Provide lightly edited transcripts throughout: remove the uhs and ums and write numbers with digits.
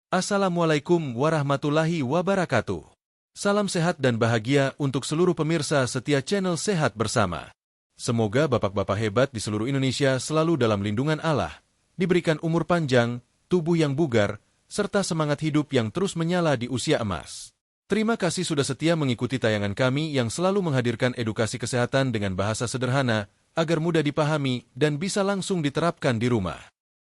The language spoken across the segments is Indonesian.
Assalamualaikum warahmatullahi wabarakatuh. Salam sehat dan bahagia untuk seluruh pemirsa setia channel Sehat Bersama. Semoga bapak-bapak hebat di seluruh Indonesia selalu dalam lindungan Allah, diberikan umur panjang, tubuh yang bugar, serta semangat hidup yang terus menyala di usia emas. Terima kasih sudah setia mengikuti tayangan kami yang selalu menghadirkan edukasi kesehatan dengan bahasa sederhana, agar mudah dipahami dan bisa langsung diterapkan di rumah.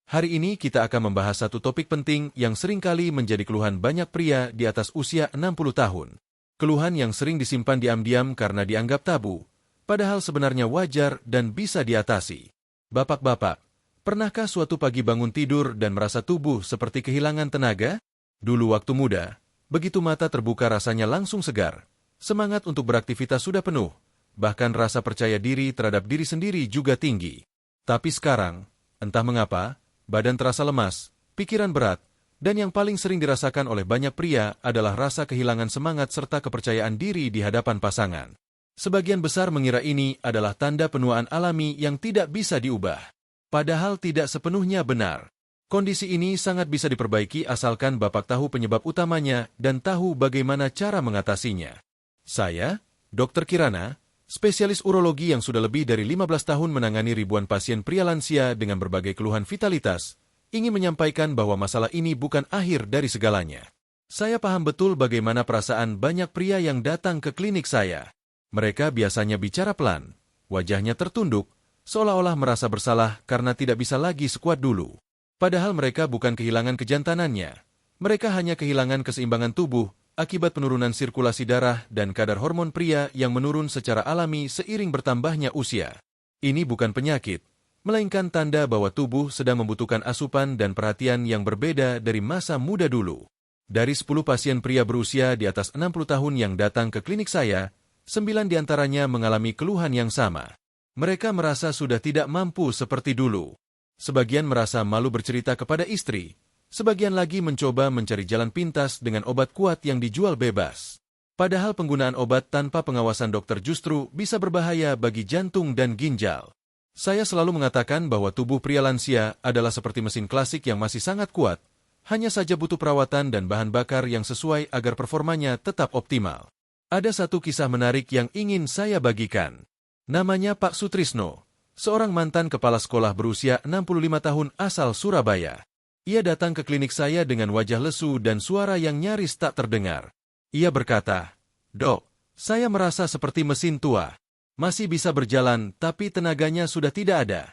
Hari ini kita akan membahas satu topik penting yang seringkali menjadi keluhan banyak pria di atas usia 60 tahun. Keluhan yang sering disimpan diam-diam karena dianggap tabu, padahal sebenarnya wajar dan bisa diatasi. Bapak-bapak, pernahkah suatu pagi bangun tidur dan merasa tubuh seperti kehilangan tenaga? Dulu waktu muda, begitu mata terbuka rasanya langsung segar, semangat untuk beraktivitas sudah penuh, bahkan rasa percaya diri terhadap diri sendiri juga tinggi. Tapi sekarang, entah mengapa, badan terasa lemas, pikiran berat, dan yang paling sering dirasakan oleh banyak pria adalah rasa kehilangan semangat serta kepercayaan diri di hadapan pasangan. Sebagian besar mengira ini adalah tanda penuaan alami yang tidak bisa diubah. Padahal tidak sepenuhnya benar. Kondisi ini sangat bisa diperbaiki asalkan Bapak tahu penyebab utamanya dan tahu bagaimana cara mengatasinya. Saya, Dr. Kirana, spesialis urologi yang sudah lebih dari 15 tahun menangani ribuan pasien pria lansia dengan berbagai keluhan vitalitas, ingin menyampaikan bahwa masalah ini bukan akhir dari segalanya. Saya paham betul bagaimana perasaan banyak pria yang datang ke klinik saya. Mereka biasanya bicara pelan, wajahnya tertunduk, seolah-olah merasa bersalah karena tidak bisa lagi sekuat dulu. Padahal mereka bukan kehilangan kejantanannya. Mereka hanya kehilangan keseimbangan tubuh, akibat penurunan sirkulasi darah dan kadar hormon pria yang menurun secara alami seiring bertambahnya usia. Ini bukan penyakit, melainkan tanda bahwa tubuh sedang membutuhkan asupan dan perhatian yang berbeda dari masa muda dulu. Dari 10 pasien pria berusia di atas 60 tahun yang datang ke klinik saya, 9 diantaranya mengalami keluhan yang sama. Mereka merasa sudah tidak mampu seperti dulu. Sebagian merasa malu bercerita kepada istri, sebagian lagi mencoba mencari jalan pintas dengan obat kuat yang dijual bebas. Padahal penggunaan obat tanpa pengawasan dokter justru bisa berbahaya bagi jantung dan ginjal. Saya selalu mengatakan bahwa tubuh pria lansia adalah seperti mesin klasik yang masih sangat kuat, hanya saja butuh perawatan dan bahan bakar yang sesuai agar performanya tetap optimal. Ada satu kisah menarik yang ingin saya bagikan. Namanya Pak Sutrisno, seorang mantan kepala sekolah berusia 65 tahun asal Surabaya. Ia datang ke klinik saya dengan wajah lesu dan suara yang nyaris tak terdengar. Ia berkata, "Dok, saya merasa seperti mesin tua. Masih bisa berjalan, tapi tenaganya sudah tidak ada."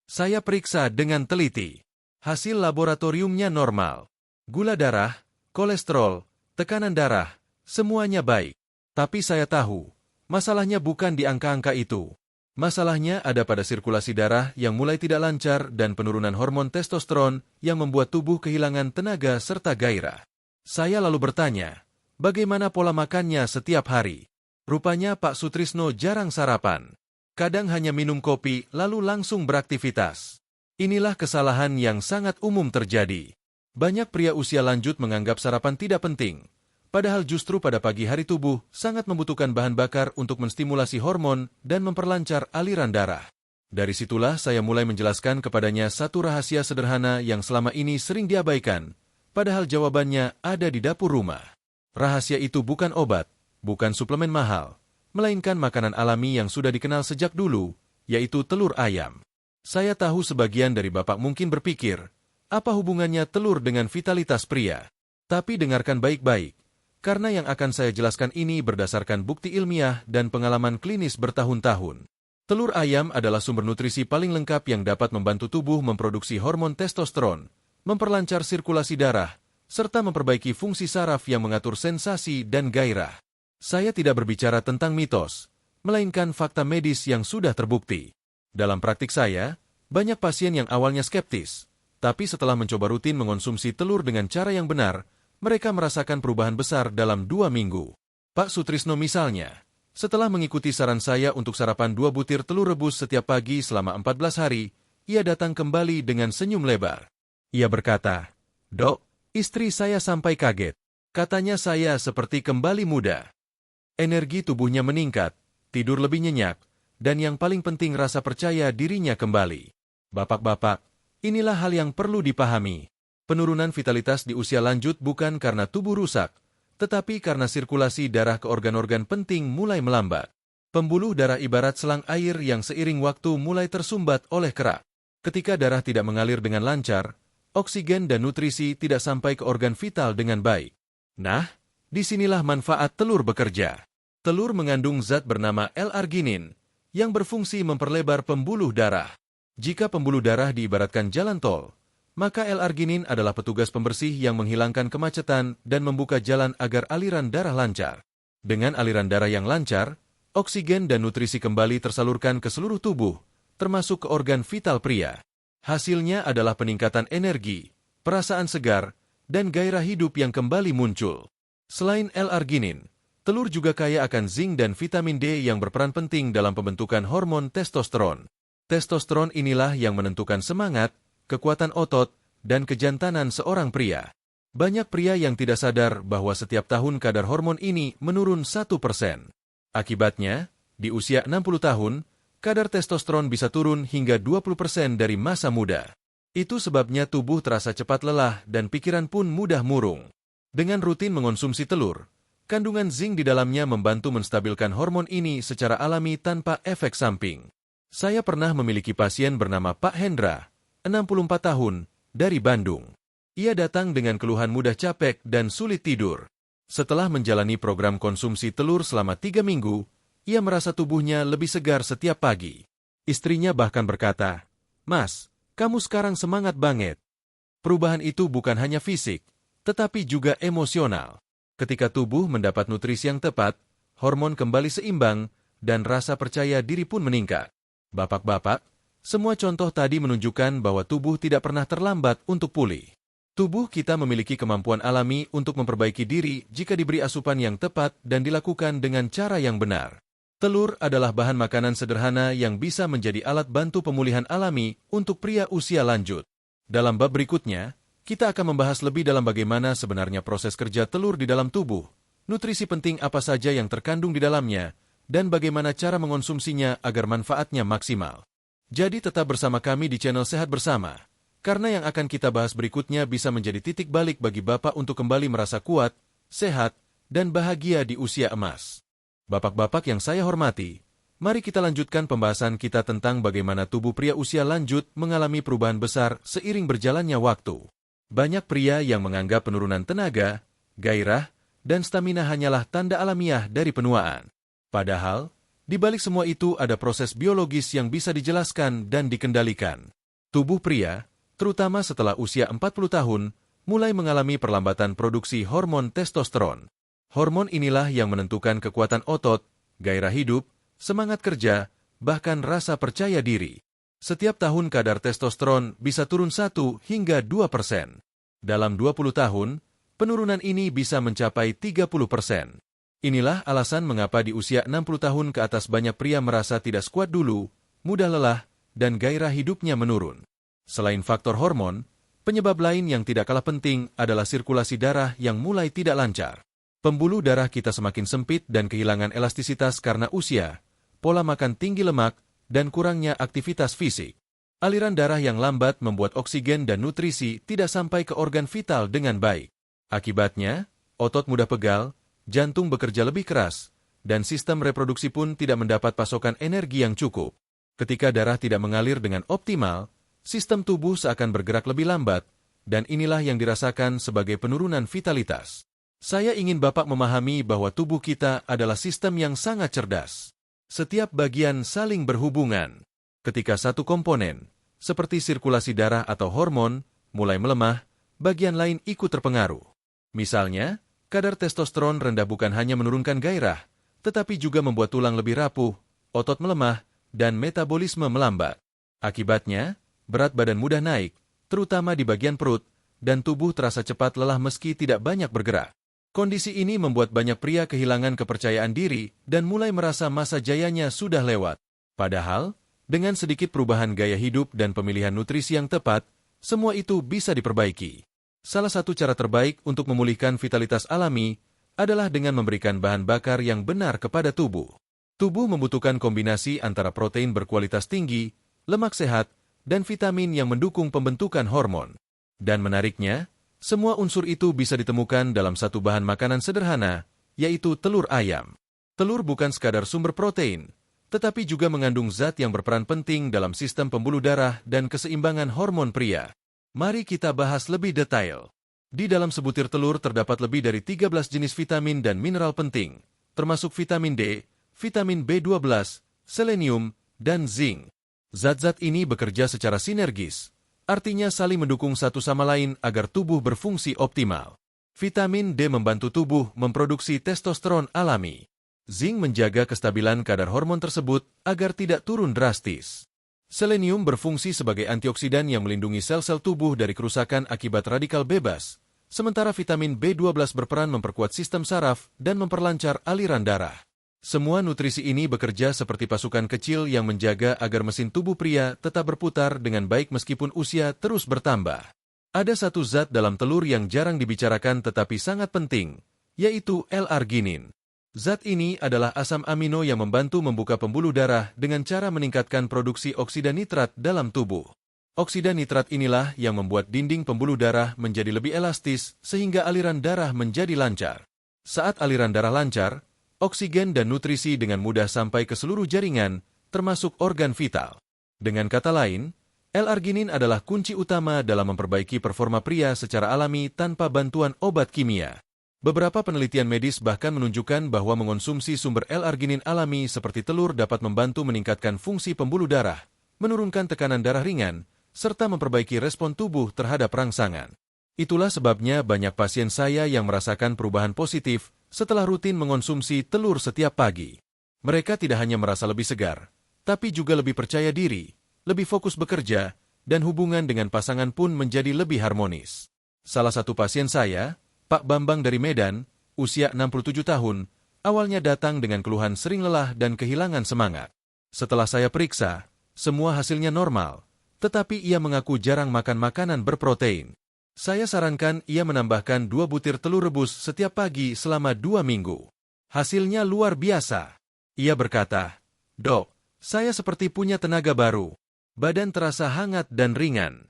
Saya periksa dengan teliti. Hasil laboratoriumnya normal. Gula darah, kolesterol, tekanan darah, semuanya baik. Tapi saya tahu, masalahnya bukan di angka-angka itu. Masalahnya ada pada sirkulasi darah yang mulai tidak lancar dan penurunan hormon testosteron yang membuat tubuh kehilangan tenaga serta gairah. Saya lalu bertanya, bagaimana pola makannya setiap hari? Rupanya Pak Sutrisno jarang sarapan. Kadang hanya minum kopi lalu langsung beraktivitas. Inilah kesalahan yang sangat umum terjadi. Banyak pria usia lanjut menganggap sarapan tidak penting. Padahal justru pada pagi hari tubuh sangat membutuhkan bahan bakar untuk menstimulasi hormon dan memperlancar aliran darah. Dari situlah saya mulai menjelaskan kepadanya satu rahasia sederhana yang selama ini sering diabaikan, padahal jawabannya ada di dapur rumah. Rahasia itu bukan obat, bukan suplemen mahal, melainkan makanan alami yang sudah dikenal sejak dulu, yaitu telur ayam. Saya tahu sebagian dari Bapak mungkin berpikir, apa hubungannya telur dengan vitalitas pria? Tapi dengarkan baik-baik. Karena yang akan saya jelaskan ini berdasarkan bukti ilmiah dan pengalaman klinis bertahun-tahun. Telur ayam adalah sumber nutrisi paling lengkap yang dapat membantu tubuh memproduksi hormon testosteron, memperlancar sirkulasi darah, serta memperbaiki fungsi saraf yang mengatur sensasi dan gairah. Saya tidak berbicara tentang mitos, melainkan fakta medis yang sudah terbukti. Dalam praktik saya, banyak pasien yang awalnya skeptis, tapi setelah mencoba rutin mengonsumsi telur dengan cara yang benar, mereka merasakan perubahan besar dalam 2 minggu. Pak Sutrisno misalnya, setelah mengikuti saran saya untuk sarapan 2 butir telur rebus setiap pagi selama 14 hari, ia datang kembali dengan senyum lebar. Ia berkata, "Dok, istri saya sampai kaget. Katanya saya seperti kembali muda. Energi tubuhnya meningkat, tidur lebih nyenyak, dan yang paling penting rasa percaya dirinya kembali." Bapak-bapak, inilah hal yang perlu dipahami. Penurunan vitalitas di usia lanjut bukan karena tubuh rusak, tetapi karena sirkulasi darah ke organ-organ penting mulai melambat. Pembuluh darah ibarat selang air yang seiring waktu mulai tersumbat oleh kerak. Ketika darah tidak mengalir dengan lancar, oksigen dan nutrisi tidak sampai ke organ vital dengan baik. Nah, disinilah manfaat telur bekerja. Telur mengandung zat bernama L-arginin, yang berfungsi memperlebar pembuluh darah. Jika pembuluh darah diibaratkan jalan tol, maka L-arginin adalah petugas pembersih yang menghilangkan kemacetan dan membuka jalan agar aliran darah lancar. Dengan aliran darah yang lancar, oksigen dan nutrisi kembali tersalurkan ke seluruh tubuh, termasuk ke organ vital pria. Hasilnya adalah peningkatan energi, perasaan segar, dan gairah hidup yang kembali muncul. Selain L-arginin, telur juga kaya akan zinc dan vitamin D yang berperan penting dalam pembentukan hormon testosteron. Testosteron inilah yang menentukan semangat, kekuatan otot, dan kejantanan seorang pria. Banyak pria yang tidak sadar bahwa setiap tahun kadar hormon ini menurun 1%. Akibatnya, di usia 60 tahun, kadar testosteron bisa turun hingga 20% dari masa muda. Itu sebabnya tubuh terasa cepat lelah dan pikiran pun mudah murung. Dengan rutin mengonsumsi telur, kandungan zinc di dalamnya membantu menstabilkan hormon ini secara alami tanpa efek samping. Saya pernah memiliki pasien bernama Pak Hendra, 64 tahun, dari Bandung. Ia datang dengan keluhan mudah capek dan sulit tidur. Setelah menjalani program konsumsi telur selama 3 minggu, ia merasa tubuhnya lebih segar setiap pagi. Istrinya bahkan berkata, "Mas, kamu sekarang semangat banget." Perubahan itu bukan hanya fisik, tetapi juga emosional. Ketika tubuh mendapat nutrisi yang tepat, hormon kembali seimbang, dan rasa percaya diri pun meningkat. Bapak-bapak, semua contoh tadi menunjukkan bahwa tubuh tidak pernah terlambat untuk pulih. Tubuh kita memiliki kemampuan alami untuk memperbaiki diri jika diberi asupan yang tepat dan dilakukan dengan cara yang benar. Telur adalah bahan makanan sederhana yang bisa menjadi alat bantu pemulihan alami untuk pria usia lanjut. Dalam bab berikutnya, kita akan membahas lebih dalam bagaimana sebenarnya proses kerja telur di dalam tubuh, nutrisi penting apa saja yang terkandung di dalamnya, dan bagaimana cara mengonsumsinya agar manfaatnya maksimal. Jadi tetap bersama kami di channel Sehat Bersama, karena yang akan kita bahas berikutnya bisa menjadi titik balik bagi Bapak untuk kembali merasa kuat, sehat, dan bahagia di usia emas. Bapak-bapak yang saya hormati, mari kita lanjutkan pembahasan kita tentang bagaimana tubuh pria usia lanjut mengalami perubahan besar seiring berjalannya waktu. Banyak pria yang menganggap penurunan tenaga, gairah, dan stamina hanyalah tanda alamiah dari penuaan. Padahal, di balik semua itu ada proses biologis yang bisa dijelaskan dan dikendalikan. Tubuh pria, terutama setelah usia 40 tahun, mulai mengalami perlambatan produksi hormon testosteron. Hormon inilah yang menentukan kekuatan otot, gairah hidup, semangat kerja, bahkan rasa percaya diri. Setiap tahun kadar testosteron bisa turun 1 hingga 2%. Dalam 20 tahun, penurunan ini bisa mencapai 30%. Inilah alasan mengapa di usia 60 tahun ke atas banyak pria merasa tidak sekuat dulu, mudah lelah, dan gairah hidupnya menurun. Selain faktor hormon, penyebab lain yang tidak kalah penting adalah sirkulasi darah yang mulai tidak lancar. Pembuluh darah kita semakin sempit dan kehilangan elastisitas karena usia, pola makan tinggi lemak, dan kurangnya aktivitas fisik. Aliran darah yang lambat membuat oksigen dan nutrisi tidak sampai ke organ vital dengan baik. Akibatnya, otot mudah pegal, jantung bekerja lebih keras, dan sistem reproduksi pun tidak mendapat pasokan energi yang cukup. Ketika darah tidak mengalir dengan optimal, sistem tubuh seakan bergerak lebih lambat, dan inilah yang dirasakan sebagai penurunan vitalitas. Saya ingin Bapak memahami bahwa tubuh kita adalah sistem yang sangat cerdas. Setiap bagian saling berhubungan. Ketika satu komponen, seperti sirkulasi darah atau hormon, mulai melemah, bagian lain ikut terpengaruh. Misalnya, kadar testosteron rendah bukan hanya menurunkan gairah, tetapi juga membuat tulang lebih rapuh, otot melemah, dan metabolisme melambat. Akibatnya, berat badan mudah naik, terutama di bagian perut, dan tubuh terasa cepat lelah meski tidak banyak bergerak. Kondisi ini membuat banyak pria kehilangan kepercayaan diri dan mulai merasa masa jayanya sudah lewat. Padahal, dengan sedikit perubahan gaya hidup dan pemilihan nutrisi yang tepat, semua itu bisa diperbaiki. Salah satu cara terbaik untuk memulihkan vitalitas alami adalah dengan memberikan bahan bakar yang benar kepada tubuh. Tubuh membutuhkan kombinasi antara protein berkualitas tinggi, lemak sehat, dan vitamin yang mendukung pembentukan hormon. Dan menariknya, semua unsur itu bisa ditemukan dalam satu bahan makanan sederhana, yaitu telur ayam. Telur bukan sekadar sumber protein, tetapi juga mengandung zat yang berperan penting dalam sistem pembuluh darah dan keseimbangan hormon pria. Mari kita bahas lebih detail. Di dalam sebutir telur terdapat lebih dari 13 jenis vitamin dan mineral penting, termasuk vitamin D, vitamin B12, selenium, dan zinc. Zat-zat ini bekerja secara sinergis, artinya saling mendukung satu sama lain agar tubuh berfungsi optimal. Vitamin D membantu tubuh memproduksi testosteron alami. Zinc menjaga kestabilan kadar hormon tersebut agar tidak turun drastis. Selenium berfungsi sebagai antioksidan yang melindungi sel-sel tubuh dari kerusakan akibat radikal bebas, sementara vitamin B12 berperan memperkuat sistem saraf dan memperlancar aliran darah. Semua nutrisi ini bekerja seperti pasukan kecil yang menjaga agar mesin tubuh pria tetap berputar dengan baik meskipun usia terus bertambah. Ada satu zat dalam telur yang jarang dibicarakan tetapi sangat penting, yaitu L-arginin. Zat ini adalah asam amino yang membantu membuka pembuluh darah dengan cara meningkatkan produksi oksida nitrat dalam tubuh. Oksida nitrat inilah yang membuat dinding pembuluh darah menjadi lebih elastis sehingga aliran darah menjadi lancar. Saat aliran darah lancar, oksigen dan nutrisi dengan mudah sampai ke seluruh jaringan, termasuk organ vital. Dengan kata lain, L-arginin adalah kunci utama dalam memperbaiki performa pria secara alami tanpa bantuan obat kimia. Beberapa penelitian medis bahkan menunjukkan bahwa mengonsumsi sumber L-arginin alami seperti telur dapat membantu meningkatkan fungsi pembuluh darah, menurunkan tekanan darah ringan, serta memperbaiki respon tubuh terhadap rangsangan. Itulah sebabnya banyak pasien saya yang merasakan perubahan positif setelah rutin mengonsumsi telur setiap pagi. Mereka tidak hanya merasa lebih segar, tapi juga lebih percaya diri, lebih fokus bekerja, dan hubungan dengan pasangan pun menjadi lebih harmonis. Salah satu pasien saya, Pak Bambang dari Medan, usia 67 tahun, awalnya datang dengan keluhan sering lelah dan kehilangan semangat. Setelah saya periksa, semua hasilnya normal, tetapi ia mengaku jarang makan makanan berprotein. Saya sarankan ia menambahkan 2 butir telur rebus setiap pagi selama 2 minggu. Hasilnya luar biasa. Ia berkata, "Dok, saya seperti punya tenaga baru. Badan terasa hangat dan ringan.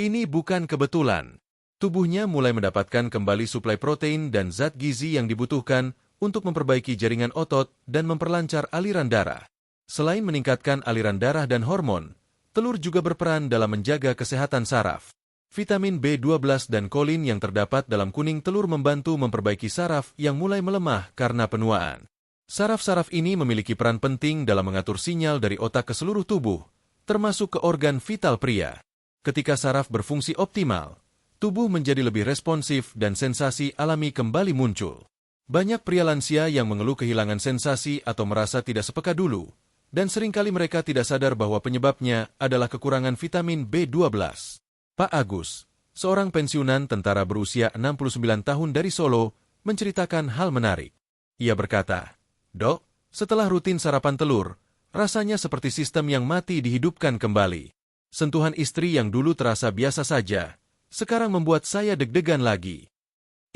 Ini bukan kebetulan." Tubuhnya mulai mendapatkan kembali suplai protein dan zat gizi yang dibutuhkan untuk memperbaiki jaringan otot dan memperlancar aliran darah. Selain meningkatkan aliran darah dan hormon, telur juga berperan dalam menjaga kesehatan saraf. Vitamin B12 dan kolin yang terdapat dalam kuning telur membantu memperbaiki saraf yang mulai melemah karena penuaan. Saraf-saraf ini memiliki peran penting dalam mengatur sinyal dari otak ke seluruh tubuh, termasuk ke organ vital pria. Ketika saraf berfungsi optimal, tubuh menjadi lebih responsif dan sensasi alami kembali muncul. Banyak pria lansia yang mengeluh kehilangan sensasi atau merasa tidak sepeka dulu, dan seringkali mereka tidak sadar bahwa penyebabnya adalah kekurangan vitamin B12. Pak Agus, seorang pensiunan tentara berusia 69 tahun dari Solo, menceritakan hal menarik. Ia berkata, "Dok, setelah rutin sarapan telur, rasanya seperti sistem yang mati dihidupkan kembali. Sentuhan istri yang dulu terasa biasa saja, sekarang membuat saya deg-degan lagi."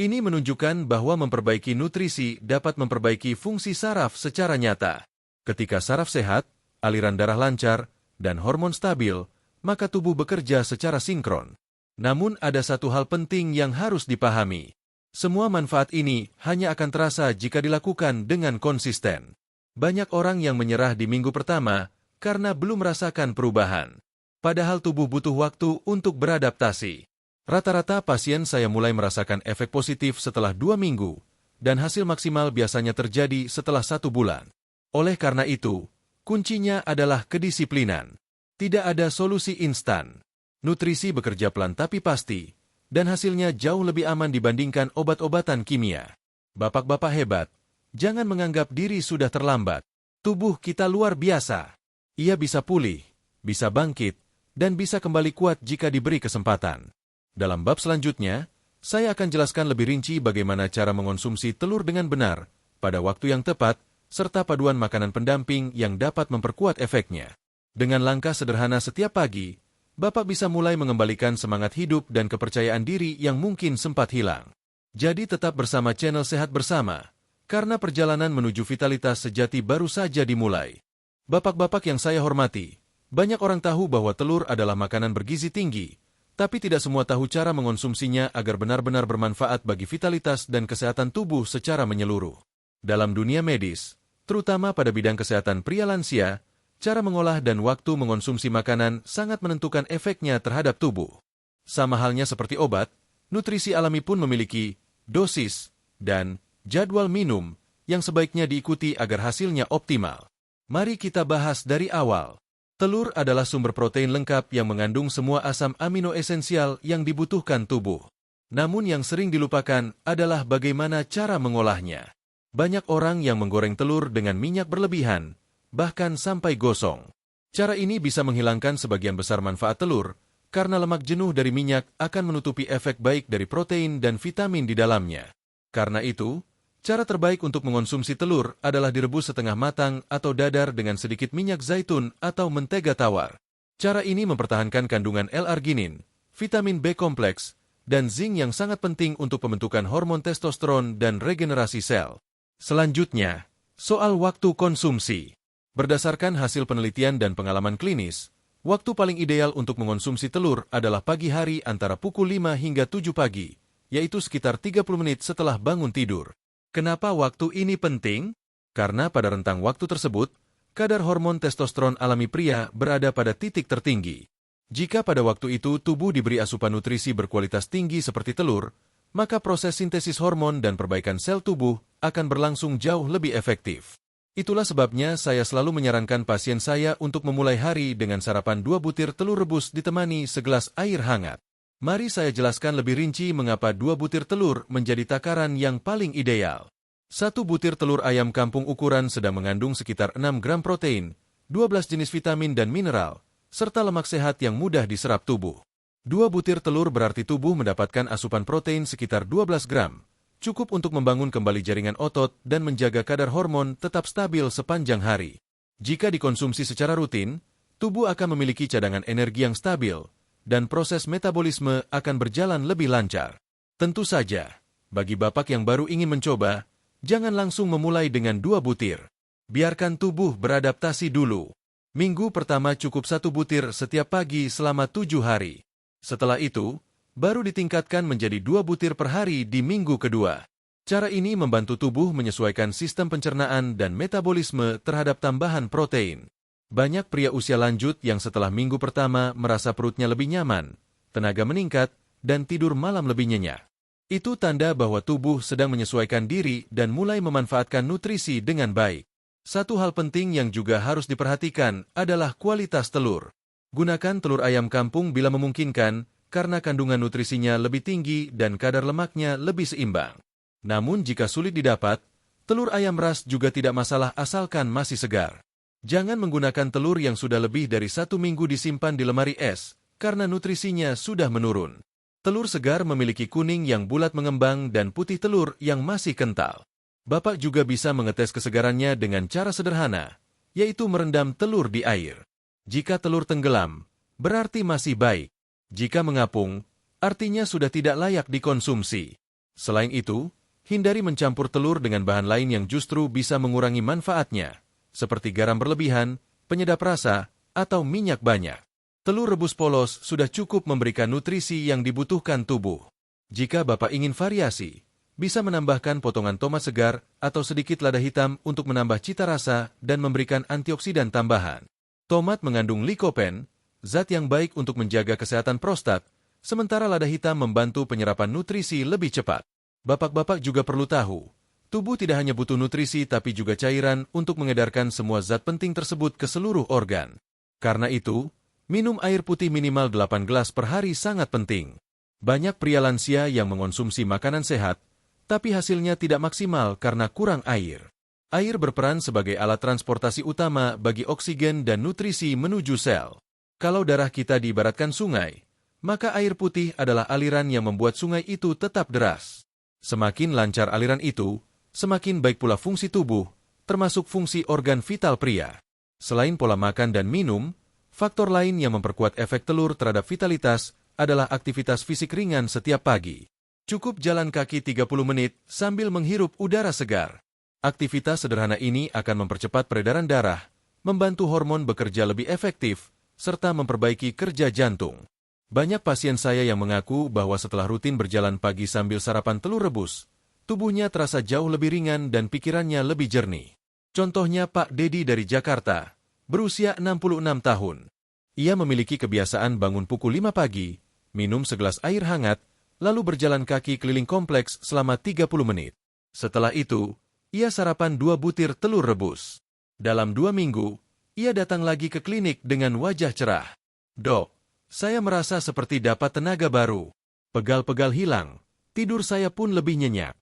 Ini menunjukkan bahwa memperbaiki nutrisi dapat memperbaiki fungsi saraf secara nyata. Ketika saraf sehat, aliran darah lancar, dan hormon stabil, maka tubuh bekerja secara sinkron. Namun ada satu hal penting yang harus dipahami. Semua manfaat ini hanya akan terasa jika dilakukan dengan konsisten. Banyak orang yang menyerah di minggu pertama karena belum merasakan perubahan. Padahal tubuh butuh waktu untuk beradaptasi. Rata-rata pasien saya mulai merasakan efek positif setelah 2 minggu, dan hasil maksimal biasanya terjadi setelah 1 bulan. Oleh karena itu, kuncinya adalah kedisiplinan. Tidak ada solusi instan. Nutrisi bekerja pelan tapi pasti, dan hasilnya jauh lebih aman dibandingkan obat-obatan kimia. Bapak-bapak hebat, jangan menganggap diri sudah terlambat. Tubuh kita luar biasa. Ia bisa pulih, bisa bangkit, dan bisa kembali kuat jika diberi kesempatan. Dalam bab selanjutnya, saya akan jelaskan lebih rinci bagaimana cara mengonsumsi telur dengan benar, pada waktu yang tepat, serta paduan makanan pendamping yang dapat memperkuat efeknya. Dengan langkah sederhana setiap pagi, Bapak bisa mulai mengembalikan semangat hidup dan kepercayaan diri yang mungkin sempat hilang. Jadi tetap bersama channel Sehat Bersama, karena perjalanan menuju vitalitas sejati baru saja dimulai. Bapak-bapak yang saya hormati, banyak orang tahu bahwa telur adalah makanan bergizi tinggi, Tapi tidak semua tahu cara mengonsumsinya agar benar-benar bermanfaat bagi vitalitas dan kesehatan tubuh secara menyeluruh. Dalam dunia medis, terutama pada bidang kesehatan pria lansia, cara mengolah dan waktu mengonsumsi makanan sangat menentukan efeknya terhadap tubuh. Sama halnya seperti obat, nutrisi alami pun memiliki dosis dan jadwal minum yang sebaiknya diikuti agar hasilnya optimal. Mari kita bahas dari awal. Telur adalah sumber protein lengkap yang mengandung semua asam amino esensial yang dibutuhkan tubuh. Namun yang sering dilupakan adalah bagaimana cara mengolahnya. Banyak orang yang menggoreng telur dengan minyak berlebihan, bahkan sampai gosong. Cara ini bisa menghilangkan sebagian besar manfaat telur, karena lemak jenuh dari minyak akan menutupi efek baik dari protein dan vitamin di dalamnya. Karena itu, cara terbaik untuk mengonsumsi telur adalah direbus setengah matang atau dadar dengan sedikit minyak zaitun atau mentega tawar. Cara ini mempertahankan kandungan L-arginin, vitamin B kompleks, dan zinc yang sangat penting untuk pembentukan hormon testosteron dan regenerasi sel. Selanjutnya, soal waktu konsumsi. Berdasarkan hasil penelitian dan pengalaman klinis, waktu paling ideal untuk mengonsumsi telur adalah pagi hari antara pukul 5 hingga 7 pagi, yaitu sekitar 30 menit setelah bangun tidur. Kenapa waktu ini penting? Karena pada rentang waktu tersebut, kadar hormon testosteron alami pria berada pada titik tertinggi. Jika pada waktu itu tubuh diberi asupan nutrisi berkualitas tinggi seperti telur, maka proses sintesis hormon dan perbaikan sel tubuh akan berlangsung jauh lebih efektif. Itulah sebabnya saya selalu menyarankan pasien saya untuk memulai hari dengan sarapan 2 butir telur rebus ditemani segelas air hangat. Mari saya jelaskan lebih rinci mengapa 2 butir telur menjadi takaran yang paling ideal. 1 butir telur ayam kampung ukuran sedang mengandung sekitar 6 gram protein, 12 jenis vitamin dan mineral, serta lemak sehat yang mudah diserap tubuh. 2 butir telur berarti tubuh mendapatkan asupan protein sekitar 12 gram, cukup untuk membangun kembali jaringan otot dan menjaga kadar hormon tetap stabil sepanjang hari. Jika dikonsumsi secara rutin, tubuh akan memiliki cadangan energi yang stabil, dan proses metabolisme akan berjalan lebih lancar. Tentu saja, bagi bapak yang baru ingin mencoba, jangan langsung memulai dengan 2 butir. Biarkan tubuh beradaptasi dulu. Minggu pertama cukup 1 butir setiap pagi selama 7 hari. Setelah itu, baru ditingkatkan menjadi 2 butir per hari di minggu kedua. Cara ini membantu tubuh menyesuaikan sistem pencernaan dan metabolisme terhadap tambahan protein. Banyak pria usia lanjut yang setelah minggu pertama merasa perutnya lebih nyaman, tenaga meningkat, dan tidur malam lebih nyenyak. Itu tanda bahwa tubuh sedang menyesuaikan diri dan mulai memanfaatkan nutrisi dengan baik. Satu hal penting yang juga harus diperhatikan adalah kualitas telur. Gunakan telur ayam kampung bila memungkinkan, karena kandungan nutrisinya lebih tinggi dan kadar lemaknya lebih seimbang. Namun jika sulit didapat, telur ayam ras juga tidak masalah asalkan masih segar. Jangan menggunakan telur yang sudah lebih dari 1 minggu disimpan di lemari es, karena nutrisinya sudah menurun. Telur segar memiliki kuning yang bulat mengembang dan putih telur yang masih kental. Bapak juga bisa mengetes kesegarannya dengan cara sederhana, yaitu merendam telur di air. Jika telur tenggelam, berarti masih baik. Jika mengapung, artinya sudah tidak layak dikonsumsi. Selain itu, hindari mencampur telur dengan bahan lain yang justru bisa mengurangi manfaatnya, seperti garam berlebihan, penyedap rasa, atau minyak banyak. Telur rebus polos sudah cukup memberikan nutrisi yang dibutuhkan tubuh. Jika Bapak ingin variasi, bisa menambahkan potongan tomat segar atau sedikit lada hitam untuk menambah cita rasa dan memberikan antioksidan tambahan. Tomat mengandung likopen, zat yang baik untuk menjaga kesehatan prostat, sementara lada hitam membantu penyerapan nutrisi lebih cepat. Bapak-bapak juga perlu tahu, tubuh tidak hanya butuh nutrisi tapi juga cairan untuk mengedarkan semua zat penting tersebut ke seluruh organ. Karena itu, minum air putih minimal 8 gelas per hari sangat penting. Banyak pria lansia yang mengonsumsi makanan sehat, tapi hasilnya tidak maksimal karena kurang air. Air berperan sebagai alat transportasi utama bagi oksigen dan nutrisi menuju sel. Kalau darah kita diibaratkan sungai, maka air putih adalah aliran yang membuat sungai itu tetap deras. Semakin lancar aliran itu, semakin baik pula fungsi tubuh, termasuk fungsi organ vital pria. Selain pola makan dan minum, faktor lain yang memperkuat efek telur terhadap vitalitas adalah aktivitas fisik ringan setiap pagi. Cukup jalan kaki 30 menit sambil menghirup udara segar. Aktivitas sederhana ini akan mempercepat peredaran darah, membantu hormon bekerja lebih efektif, serta memperbaiki kerja jantung. Banyak pasien saya yang mengaku bahwa setelah rutin berjalan pagi sambil sarapan telur rebus, tubuhnya terasa jauh lebih ringan dan pikirannya lebih jernih. Contohnya Pak Dedi dari Jakarta, berusia 66 tahun. Ia memiliki kebiasaan bangun pukul 5 pagi, minum segelas air hangat, lalu berjalan kaki keliling kompleks selama 30 menit. Setelah itu, ia sarapan 2 butir telur rebus. Dalam 2 minggu, ia datang lagi ke klinik dengan wajah cerah. Dok, saya merasa seperti dapat tenaga baru. Pegal-pegal hilang, tidur saya pun lebih nyenyak.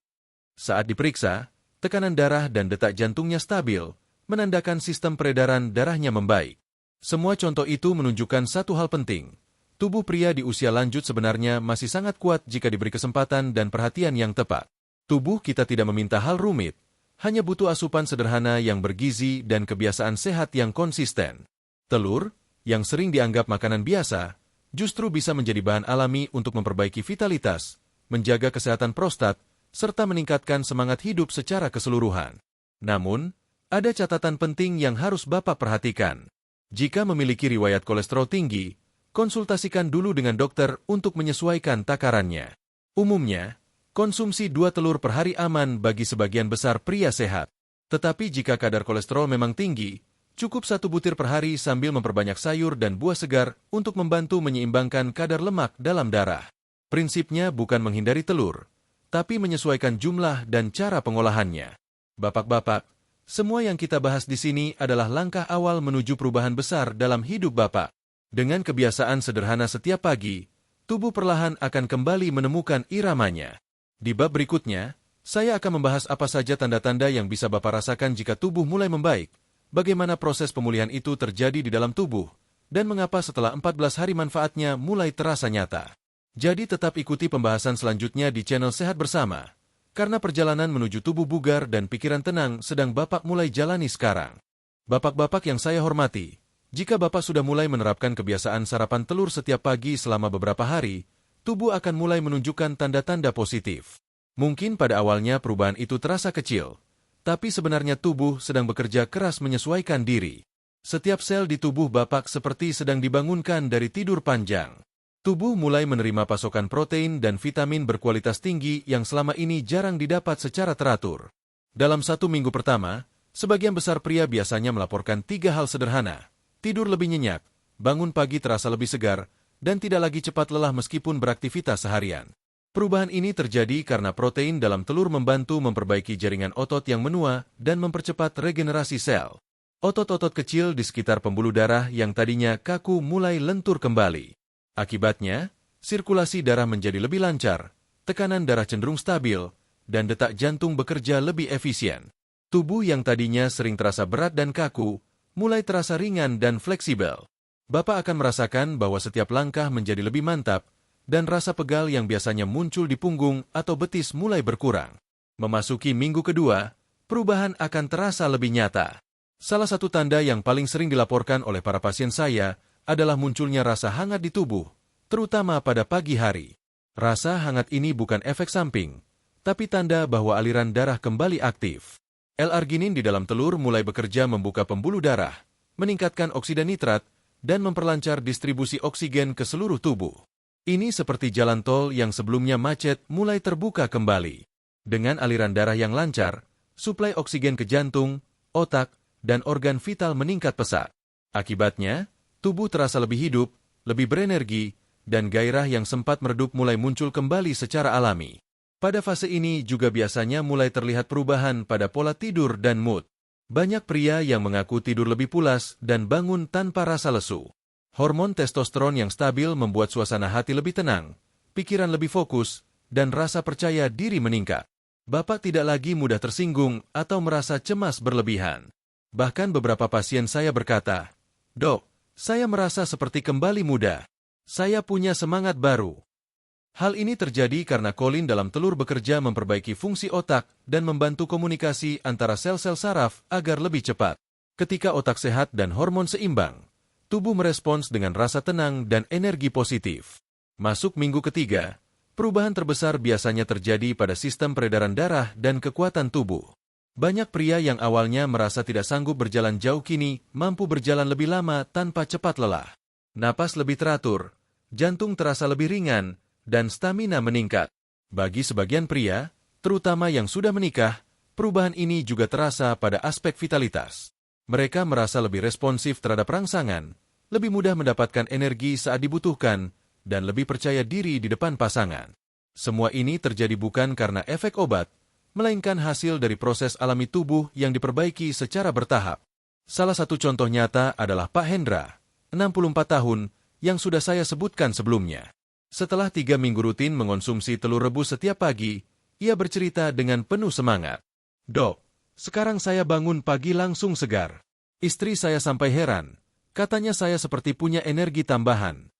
Saat diperiksa, tekanan darah dan detak jantungnya stabil, menandakan sistem peredaran darahnya membaik. Semua contoh itu menunjukkan satu hal penting. Tubuh pria di usia lanjut sebenarnya masih sangat kuat jika diberi kesempatan dan perhatian yang tepat. Tubuh kita tidak meminta hal rumit, hanya butuh asupan sederhana yang bergizi dan kebiasaan sehat yang konsisten. Telur, yang sering dianggap makanan biasa, justru bisa menjadi bahan alami untuk memperbaiki vitalitas, menjaga kesehatan prostat, serta meningkatkan semangat hidup secara keseluruhan. Namun, ada catatan penting yang harus Bapak perhatikan. Jika memiliki riwayat kolesterol tinggi, konsultasikan dulu dengan dokter untuk menyesuaikan takarannya. Umumnya, konsumsi 2 telur per hari aman bagi sebagian besar pria sehat. Tetapi jika kadar kolesterol memang tinggi, cukup 1 butir per hari sambil memperbanyak sayur dan buah segar untuk membantu menyeimbangkan kadar lemak dalam darah. Prinsipnya bukan menghindari telur, tapi menyesuaikan jumlah dan cara pengolahannya. Bapak-bapak, semua yang kita bahas di sini adalah langkah awal menuju perubahan besar dalam hidup Bapak. Dengan kebiasaan sederhana setiap pagi, tubuh perlahan akan kembali menemukan iramanya. Di bab berikutnya, saya akan membahas apa saja tanda-tanda yang bisa Bapak rasakan jika tubuh mulai membaik, bagaimana proses pemulihan itu terjadi di dalam tubuh, dan mengapa setelah 14 hari manfaatnya mulai terasa nyata. Jadi tetap ikuti pembahasan selanjutnya di channel Sehat Bersama, karena perjalanan menuju tubuh bugar dan pikiran tenang sedang Bapak mulai jalani sekarang. Bapak-bapak yang saya hormati, jika Bapak sudah mulai menerapkan kebiasaan sarapan telur setiap pagi selama beberapa hari, tubuh akan mulai menunjukkan tanda-tanda positif. Mungkin pada awalnya perubahan itu terasa kecil, tapi sebenarnya tubuh sedang bekerja keras menyesuaikan diri. Setiap sel di tubuh Bapak seperti sedang dibangunkan dari tidur panjang. Tubuh mulai menerima pasokan protein dan vitamin berkualitas tinggi yang selama ini jarang didapat secara teratur. Dalam 1 minggu pertama, sebagian besar pria biasanya melaporkan 3 hal sederhana. Tidur lebih nyenyak, bangun pagi terasa lebih segar, dan tidak lagi cepat lelah meskipun beraktivitas seharian. Perubahan ini terjadi karena protein dalam telur membantu memperbaiki jaringan otot yang menua dan mempercepat regenerasi sel. Otot-otot kecil di sekitar pembuluh darah yang tadinya kaku mulai lentur kembali. Akibatnya, sirkulasi darah menjadi lebih lancar, tekanan darah cenderung stabil, dan detak jantung bekerja lebih efisien. Tubuh yang tadinya sering terasa berat dan kaku, mulai terasa ringan dan fleksibel. Bapak akan merasakan bahwa setiap langkah menjadi lebih mantap, dan rasa pegal yang biasanya muncul di punggung atau betis mulai berkurang. Memasuki minggu kedua, perubahan akan terasa lebih nyata. Salah satu tanda yang paling sering dilaporkan oleh para pasien saya adalah munculnya rasa hangat di tubuh, terutama pada pagi hari. Rasa hangat ini bukan efek samping, tapi tanda bahwa aliran darah kembali aktif. L-arginin di dalam telur mulai bekerja membuka pembuluh darah, meningkatkan oksida nitrat, dan memperlancar distribusi oksigen ke seluruh tubuh. Ini seperti jalan tol yang sebelumnya macet mulai terbuka kembali. Dengan aliran darah yang lancar, suplai oksigen ke jantung, otak, dan organ vital meningkat pesat. Akibatnya, tubuh terasa lebih hidup, lebih berenergi, dan gairah yang sempat meredup mulai muncul kembali secara alami. Pada fase ini juga biasanya mulai terlihat perubahan pada pola tidur dan mood. Banyak pria yang mengaku tidur lebih pulas dan bangun tanpa rasa lesu. Hormon testosteron yang stabil membuat suasana hati lebih tenang, pikiran lebih fokus, dan rasa percaya diri meningkat. Bapak tidak lagi mudah tersinggung atau merasa cemas berlebihan. Bahkan beberapa pasien saya berkata, "Dok, saya merasa seperti kembali muda. Saya punya semangat baru." Hal ini terjadi karena kolin dalam telur bekerja memperbaiki fungsi otak dan membantu komunikasi antara sel-sel saraf agar lebih cepat. Ketika otak sehat dan hormon seimbang, tubuh merespons dengan rasa tenang dan energi positif. Masuk minggu ketiga, perubahan terbesar biasanya terjadi pada sistem peredaran darah dan kekuatan tubuh. Banyak pria yang awalnya merasa tidak sanggup berjalan jauh kini mampu berjalan lebih lama tanpa cepat lelah. Napas lebih teratur, jantung terasa lebih ringan, dan stamina meningkat. Bagi sebagian pria, terutama yang sudah menikah, perubahan ini juga terasa pada aspek vitalitas. Mereka merasa lebih responsif terhadap rangsangan, lebih mudah mendapatkan energi saat dibutuhkan, dan lebih percaya diri di depan pasangan. Semua ini terjadi bukan karena efek obat, melainkan hasil dari proses alami tubuh yang diperbaiki secara bertahap. Salah satu contoh nyata adalah Pak Hendra, 64 tahun, yang sudah saya sebutkan sebelumnya. Setelah 3 minggu rutin mengonsumsi telur rebus setiap pagi, ia bercerita dengan penuh semangat. "Dok, sekarang saya bangun pagi langsung segar. Istri saya sampai heran, katanya saya seperti punya energi tambahan."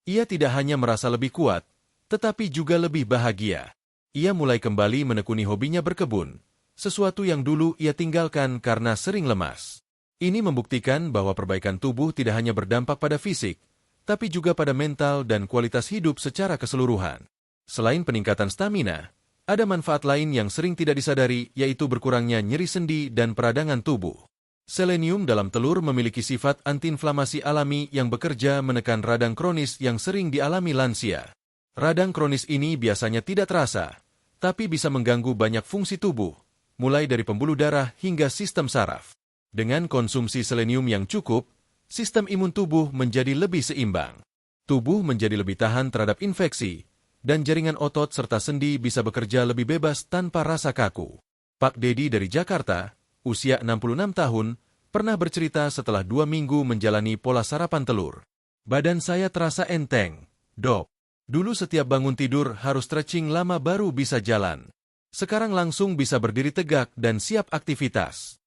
Ia tidak hanya merasa lebih kuat, tetapi juga lebih bahagia. Ia mulai kembali menekuni hobinya berkebun, sesuatu yang dulu ia tinggalkan karena sering lemas. Ini membuktikan bahwa perbaikan tubuh tidak hanya berdampak pada fisik, tapi juga pada mental dan kualitas hidup secara keseluruhan. Selain peningkatan stamina, ada manfaat lain yang sering tidak disadari, yaitu berkurangnya nyeri sendi dan peradangan tubuh. Selenium dalam telur memiliki sifat antiinflamasi alami yang bekerja menekan radang kronis yang sering dialami lansia. Radang kronis ini biasanya tidak terasa, tapi bisa mengganggu banyak fungsi tubuh, mulai dari pembuluh darah hingga sistem saraf. Dengan konsumsi selenium yang cukup, sistem imun tubuh menjadi lebih seimbang. Tubuh menjadi lebih tahan terhadap infeksi, dan jaringan otot serta sendi bisa bekerja lebih bebas tanpa rasa kaku. Pak Dedi dari Jakarta, usia 66 tahun, pernah bercerita setelah 2 minggu menjalani pola sarapan telur. "Badan saya terasa enteng, dok. Dulu setiap bangun tidur harus stretching lama baru bisa jalan. Sekarang langsung bisa berdiri tegak dan siap aktivitas."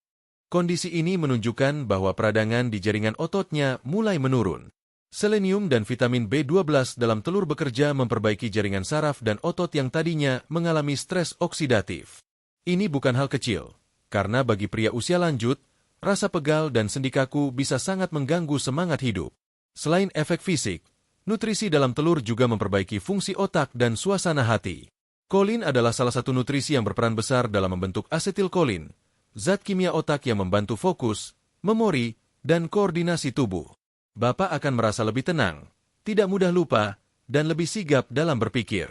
Kondisi ini menunjukkan bahwa peradangan di jaringan ototnya mulai menurun. Selenium dan vitamin B12 dalam telur bekerja memperbaiki jaringan saraf dan otot yang tadinya mengalami stres oksidatif. Ini bukan hal kecil, karena bagi pria usia lanjut, rasa pegal dan sendi kaku bisa sangat mengganggu semangat hidup. Selain efek fisik, nutrisi dalam telur juga memperbaiki fungsi otak dan suasana hati. Kolin adalah salah satu nutrisi yang berperan besar dalam membentuk asetilkolin, zat kimia otak yang membantu fokus, memori, dan koordinasi tubuh. Bapak akan merasa lebih tenang, tidak mudah lupa, dan lebih sigap dalam berpikir.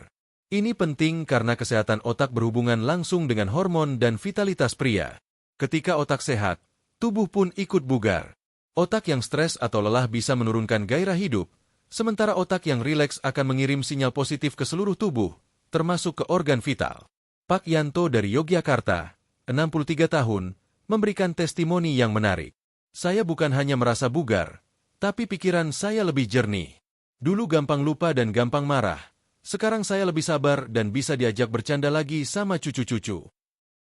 Ini penting karena kesehatan otak berhubungan langsung dengan hormon dan vitalitas pria. Ketika otak sehat, tubuh pun ikut bugar. Otak yang stres atau lelah bisa menurunkan gairah hidup, sementara otak yang rileks akan mengirim sinyal positif ke seluruh tubuh, termasuk ke organ vital. Pak Yanto dari Yogyakarta, 63 tahun, memberikan testimoni yang menarik. "Saya bukan hanya merasa bugar, tapi pikiran saya lebih jernih. Dulu gampang lupa dan gampang marah. Sekarang saya lebih sabar dan bisa diajak bercanda lagi sama cucu-cucu."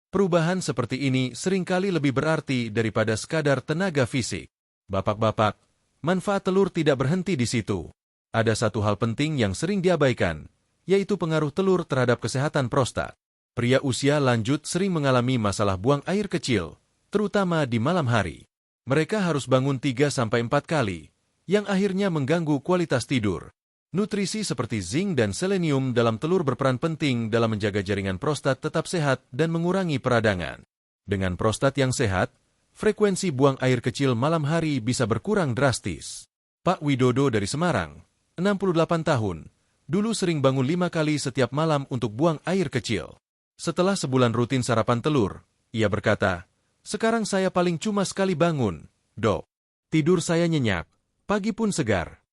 Perubahan seperti ini seringkali lebih berarti daripada sekadar tenaga fisik. Bapak-bapak, manfaat telur tidak berhenti di situ. Ada satu hal penting yang sering diabaikan, yaitu pengaruh telur terhadap kesehatan prostat. Pria usia lanjut sering mengalami masalah buang air kecil, terutama di malam hari. Mereka harus bangun 3-4 kali, yang akhirnya mengganggu kualitas tidur. Nutrisi seperti zinc dan selenium dalam telur berperan penting dalam menjaga jaringan prostat tetap sehat dan mengurangi peradangan. Dengan prostat yang sehat, frekuensi buang air kecil malam hari bisa berkurang drastis. Pak Widodo dari Semarang, 68 tahun, dulu sering bangun 5 kali setiap malam untuk buang air kecil. Setelah sebulan rutin sarapan telur, ia berkata, "Sekarang saya paling cuma sekali bangun, dok. Tidur saya nyenyak, pagi pun segar."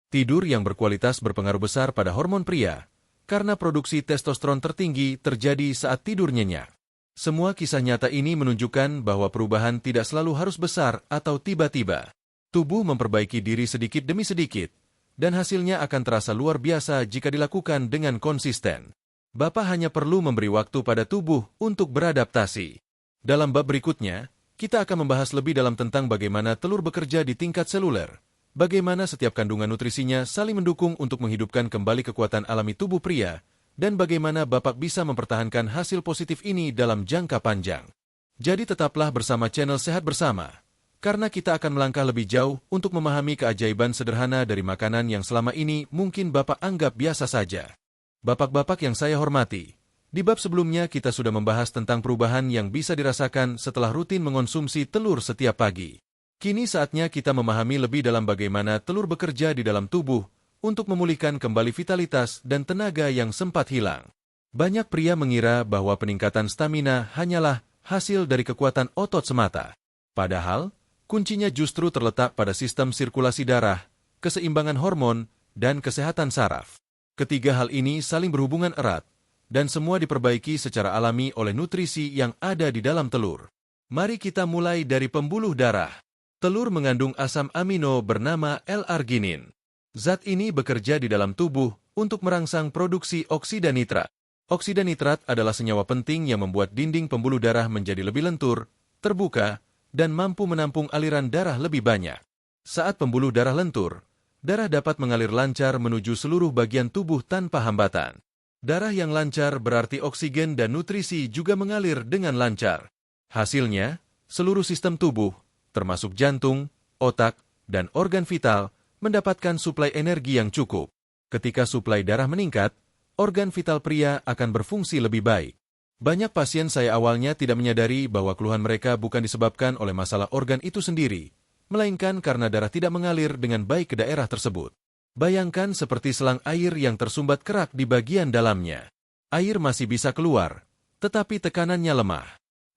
Tidur yang berkualitas berpengaruh besar pada hormon pria, karena produksi testosteron tertinggi terjadi saat tidur nyenyak. Semua kisah nyata ini menunjukkan bahwa perubahan tidak selalu harus besar atau tiba-tiba. Tubuh memperbaiki diri sedikit demi sedikit, dan hasilnya akan terasa luar biasa jika dilakukan dengan konsisten. Bapak hanya perlu memberi waktu pada tubuh untuk beradaptasi. Dalam bab berikutnya, kita akan membahas lebih dalam tentang bagaimana telur bekerja di tingkat seluler, bagaimana setiap kandungan nutrisinya saling mendukung untuk menghidupkan kembali kekuatan alami tubuh pria, dan bagaimana Bapak bisa mempertahankan hasil positif ini dalam jangka panjang. Jadi tetaplah bersama channel Sehat Bersama, karena kita akan melangkah lebih jauh untuk memahami keajaiban sederhana dari makanan yang selama ini mungkin Bapak anggap biasa saja. Bapak-bapak yang saya hormati, di bab sebelumnya kita sudah membahas tentang perubahan yang bisa dirasakan setelah rutin mengonsumsi telur setiap pagi. Kini saatnya kita memahami lebih dalam bagaimana telur bekerja di dalam tubuh untuk memulihkan kembali vitalitas dan tenaga yang sempat hilang. Banyak pria mengira bahwa peningkatan stamina hanyalah hasil dari kekuatan otot semata. Padahal, kuncinya justru terletak pada sistem sirkulasi darah, keseimbangan hormon, dan kesehatan saraf. Ketiga hal ini saling berhubungan erat, dan semua diperbaiki secara alami oleh nutrisi yang ada di dalam telur. Mari kita mulai dari pembuluh darah. Telur mengandung asam amino bernama L-arginin. Zat ini bekerja di dalam tubuh untuk merangsang produksi oksida nitrat. Oksida nitrat adalah senyawa penting yang membuat dinding pembuluh darah menjadi lebih lentur, terbuka, dan mampu menampung aliran darah lebih banyak. Saat pembuluh darah lentur, darah dapat mengalir lancar menuju seluruh bagian tubuh tanpa hambatan. Darah yang lancar berarti oksigen dan nutrisi juga mengalir dengan lancar. Hasilnya, seluruh sistem tubuh, termasuk jantung, otak, dan organ vital, mendapatkan suplai energi yang cukup. Ketika suplai darah meningkat, organ vital pria akan berfungsi lebih baik. Banyak pasien saya awalnya tidak menyadari bahwa keluhan mereka bukan disebabkan oleh masalah organ itu sendiri, melainkan karena darah tidak mengalir dengan baik ke daerah tersebut. Bayangkan seperti selang air yang tersumbat kerak di bagian dalamnya. Air masih bisa keluar, tetapi tekanannya lemah.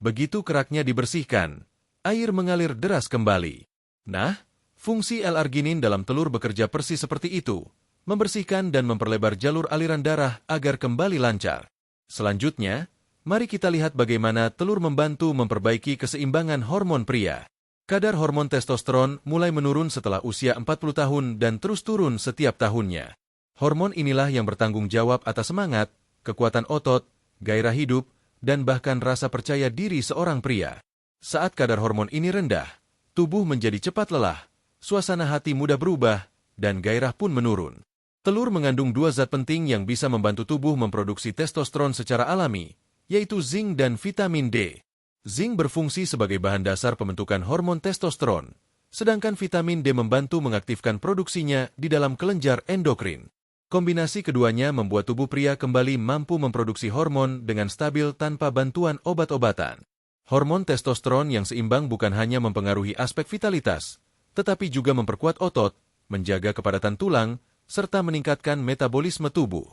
Begitu keraknya dibersihkan, air mengalir deras kembali. Nah, fungsi L-arginin dalam telur bekerja persis seperti itu, membersihkan dan memperlebar jalur aliran darah agar kembali lancar. Selanjutnya, mari kita lihat bagaimana telur membantu memperbaiki keseimbangan hormon pria. Kadar hormon testosteron mulai menurun setelah usia 40 tahun dan terus turun setiap tahunnya. Hormon inilah yang bertanggung jawab atas semangat, kekuatan otot, gairah hidup, dan bahkan rasa percaya diri seorang pria. Saat kadar hormon ini rendah, tubuh menjadi cepat lelah, suasana hati mudah berubah, dan gairah pun menurun. Telur mengandung dua zat penting yang bisa membantu tubuh memproduksi testosteron secara alami, yaitu zinc dan vitamin D. Zinc berfungsi sebagai bahan dasar pembentukan hormon testosteron, sedangkan vitamin D membantu mengaktifkan produksinya di dalam kelenjar endokrin. Kombinasi keduanya membuat tubuh pria kembali mampu memproduksi hormon dengan stabil tanpa bantuan obat-obatan. Hormon testosteron yang seimbang bukan hanya mempengaruhi aspek vitalitas, tetapi juga memperkuat otot, menjaga kepadatan tulang, serta meningkatkan metabolisme tubuh.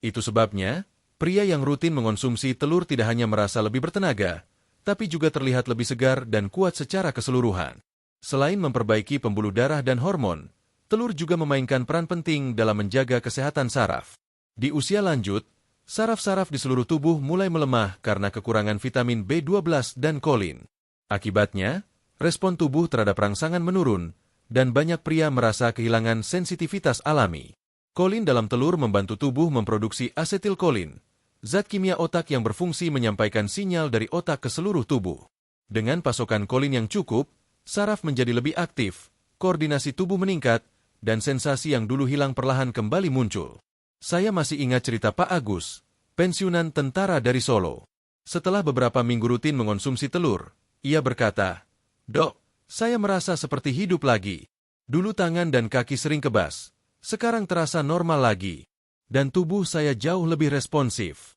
Itu sebabnya, pria yang rutin mengonsumsi telur tidak hanya merasa lebih bertenaga, tapi juga terlihat lebih segar dan kuat secara keseluruhan. Selain memperbaiki pembuluh darah dan hormon, telur juga memainkan peran penting dalam menjaga kesehatan saraf. Di usia lanjut, saraf-saraf di seluruh tubuh mulai melemah karena kekurangan vitamin B12 dan kolin. Akibatnya, respon tubuh terhadap rangsangan menurun, dan banyak pria merasa kehilangan sensitivitas alami. Kolin dalam telur membantu tubuh memproduksi asetilkolin, zat kimia otak yang berfungsi menyampaikan sinyal dari otak ke seluruh tubuh. Dengan pasokan kolin yang cukup, saraf menjadi lebih aktif, koordinasi tubuh meningkat, dan sensasi yang dulu hilang perlahan kembali muncul. Saya masih ingat cerita Pak Agus, pensiunan tentara dari Solo. Setelah beberapa minggu rutin mengonsumsi telur, ia berkata, "Dok, saya merasa seperti hidup lagi. Dulu tangan dan kaki sering kebas, sekarang terasa normal lagi. Dan tubuh saya jauh lebih responsif."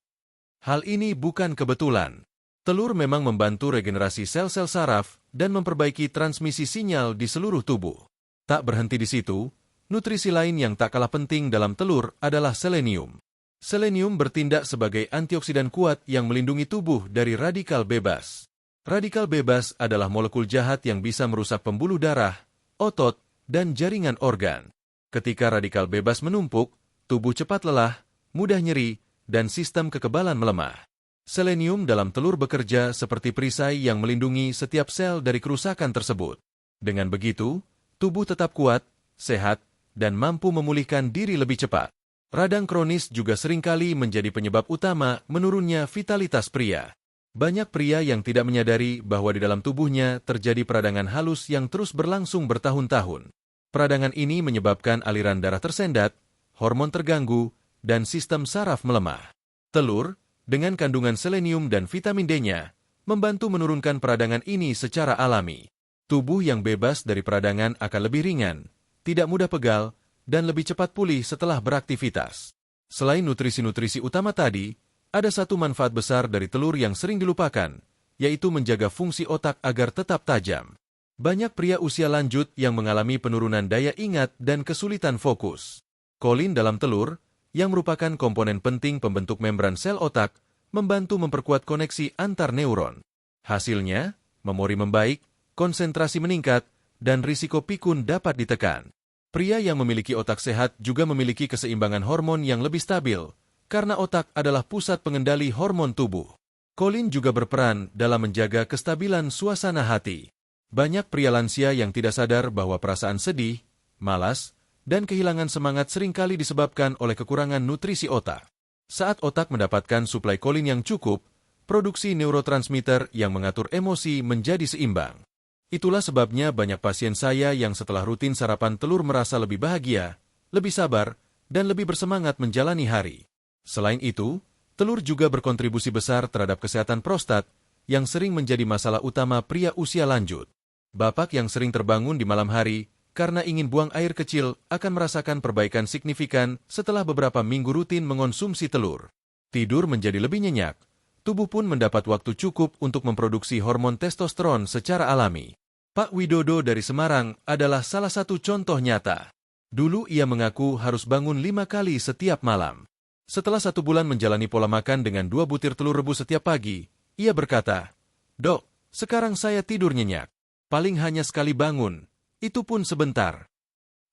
Hal ini bukan kebetulan. Telur memang membantu regenerasi sel-sel saraf dan memperbaiki transmisi sinyal di seluruh tubuh. Tak berhenti di situ, nutrisi lain yang tak kalah penting dalam telur adalah selenium. Selenium bertindak sebagai antioksidan kuat yang melindungi tubuh dari radikal bebas. Radikal bebas adalah molekul jahat yang bisa merusak pembuluh darah, otot, dan jaringan organ. Ketika radikal bebas menumpuk, tubuh cepat lelah, mudah nyeri, dan sistem kekebalan melemah. Selenium dalam telur bekerja seperti perisai yang melindungi setiap sel dari kerusakan tersebut. Dengan begitu, tubuh tetap kuat, sehat, dan mampu memulihkan diri lebih cepat. Radang kronis juga seringkali menjadi penyebab utama menurunnya vitalitas pria. Banyak pria yang tidak menyadari bahwa di dalam tubuhnya terjadi peradangan halus yang terus berlangsung bertahun-tahun. Peradangan ini menyebabkan aliran darah tersendat, hormon terganggu, dan sistem saraf melemah. Telur, dengan kandungan selenium dan vitamin D-nya, membantu menurunkan peradangan ini secara alami. Tubuh yang bebas dari peradangan akan lebih ringan, tidak mudah pegal, dan lebih cepat pulih setelah beraktivitas. Selain nutrisi-nutrisi utama tadi, ada satu manfaat besar dari telur yang sering dilupakan, yaitu menjaga fungsi otak agar tetap tajam. Banyak pria usia lanjut yang mengalami penurunan daya ingat dan kesulitan fokus. Kolin dalam telur, yang merupakan komponen penting pembentuk membran sel otak, membantu memperkuat koneksi antar neuron. Hasilnya, memori membaik, konsentrasi meningkat, dan risiko pikun dapat ditekan. Pria yang memiliki otak sehat juga memiliki keseimbangan hormon yang lebih stabil, karena otak adalah pusat pengendali hormon tubuh. Kolin juga berperan dalam menjaga kestabilan suasana hati. Banyak pria lansia yang tidak sadar bahwa perasaan sedih, malas, dan kehilangan semangat seringkali disebabkan oleh kekurangan nutrisi otak. Saat otak mendapatkan suplai kolin yang cukup, produksi neurotransmitter yang mengatur emosi menjadi seimbang. Itulah sebabnya banyak pasien saya yang setelah rutin sarapan telur merasa lebih bahagia, lebih sabar, dan lebih bersemangat menjalani hari. Selain itu, telur juga berkontribusi besar terhadap kesehatan prostat yang sering menjadi masalah utama pria usia lanjut. Bapak yang sering terbangun di malam hari karena ingin buang air kecil akan merasakan perbaikan signifikan setelah beberapa minggu rutin mengonsumsi telur. Tidur menjadi lebih nyenyak, tubuh pun mendapat waktu cukup untuk memproduksi hormon testosteron secara alami. Pak Widodo dari Semarang adalah salah satu contoh nyata. Dulu ia mengaku harus bangun 5 kali setiap malam. Setelah 1 bulan menjalani pola makan dengan 2 butir telur rebus setiap pagi, ia berkata, "Dok, sekarang saya tidur nyenyak. Paling hanya sekali bangun. Itu pun sebentar."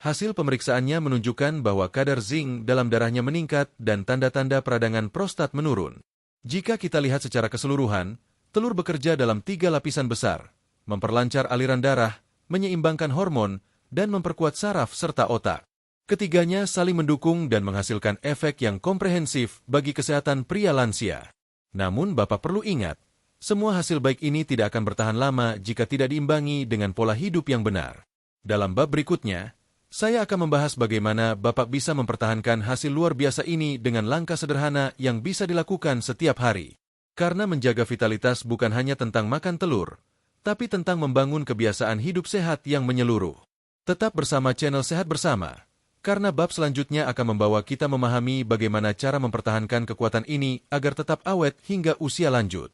Hasil pemeriksaannya menunjukkan bahwa kadar zinc dalam darahnya meningkat dan tanda-tanda peradangan prostat menurun. Jika kita lihat secara keseluruhan, telur bekerja dalam 3 lapisan besar, memperlancar aliran darah, menyeimbangkan hormon, dan memperkuat saraf serta otak. Ketiganya saling mendukung dan menghasilkan efek yang komprehensif bagi kesehatan pria lansia. Namun Bapak perlu ingat, semua hasil baik ini tidak akan bertahan lama jika tidak diimbangi dengan pola hidup yang benar. Dalam bab berikutnya, saya akan membahas bagaimana Bapak bisa mempertahankan hasil luar biasa ini dengan langkah sederhana yang bisa dilakukan setiap hari. Karena menjaga vitalitas bukan hanya tentang makan telur, tapi tentang membangun kebiasaan hidup sehat yang menyeluruh. Tetap bersama channel Sehat Bersama, karena bab selanjutnya akan membawa kita memahami bagaimana cara mempertahankan kekuatan ini agar tetap awet hingga usia lanjut.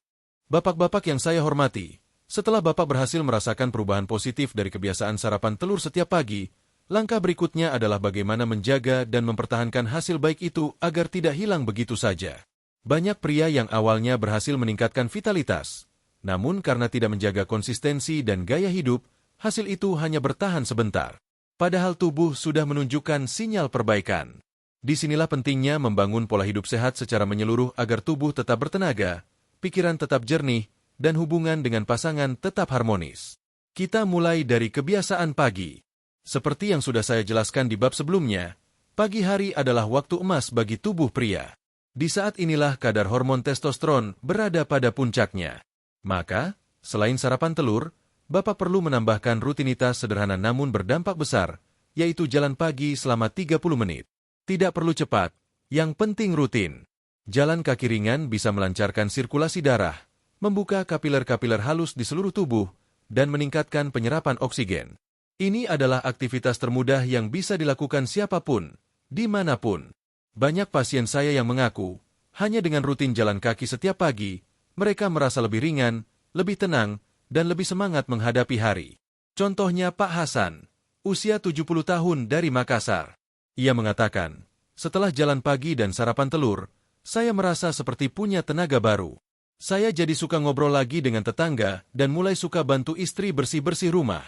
Bapak-bapak yang saya hormati, setelah Bapak berhasil merasakan perubahan positif dari kebiasaan sarapan telur setiap pagi, langkah berikutnya adalah bagaimana menjaga dan mempertahankan hasil baik itu agar tidak hilang begitu saja. Banyak pria yang awalnya berhasil meningkatkan vitalitas, namun karena tidak menjaga konsistensi dan gaya hidup, hasil itu hanya bertahan sebentar. Padahal tubuh sudah menunjukkan sinyal perbaikan. Disinilah pentingnya membangun pola hidup sehat secara menyeluruh agar tubuh tetap bertenaga, pikiran tetap jernih, dan hubungan dengan pasangan tetap harmonis. Kita mulai dari kebiasaan pagi. Seperti yang sudah saya jelaskan di bab sebelumnya, pagi hari adalah waktu emas bagi tubuh pria. Di saat inilah kadar hormon testosteron berada pada puncaknya. Maka, selain sarapan telur, Bapak perlu menambahkan rutinitas sederhana namun berdampak besar, yaitu jalan pagi selama 30 menit. Tidak perlu cepat, yang penting rutin. Jalan kaki ringan bisa melancarkan sirkulasi darah, membuka kapiler-kapiler halus di seluruh tubuh, dan meningkatkan penyerapan oksigen. Ini adalah aktivitas termudah yang bisa dilakukan siapapun, dimanapun. Banyak pasien saya yang mengaku, hanya dengan rutin jalan kaki setiap pagi, mereka merasa lebih ringan, lebih tenang, dan lebih semangat menghadapi hari. Contohnya Pak Hasan, usia 70 tahun dari Makassar. Ia mengatakan, setelah jalan pagi dan sarapan telur, saya merasa seperti punya tenaga baru. Saya jadi suka ngobrol lagi dengan tetangga dan mulai suka bantu istri bersih-bersih rumah.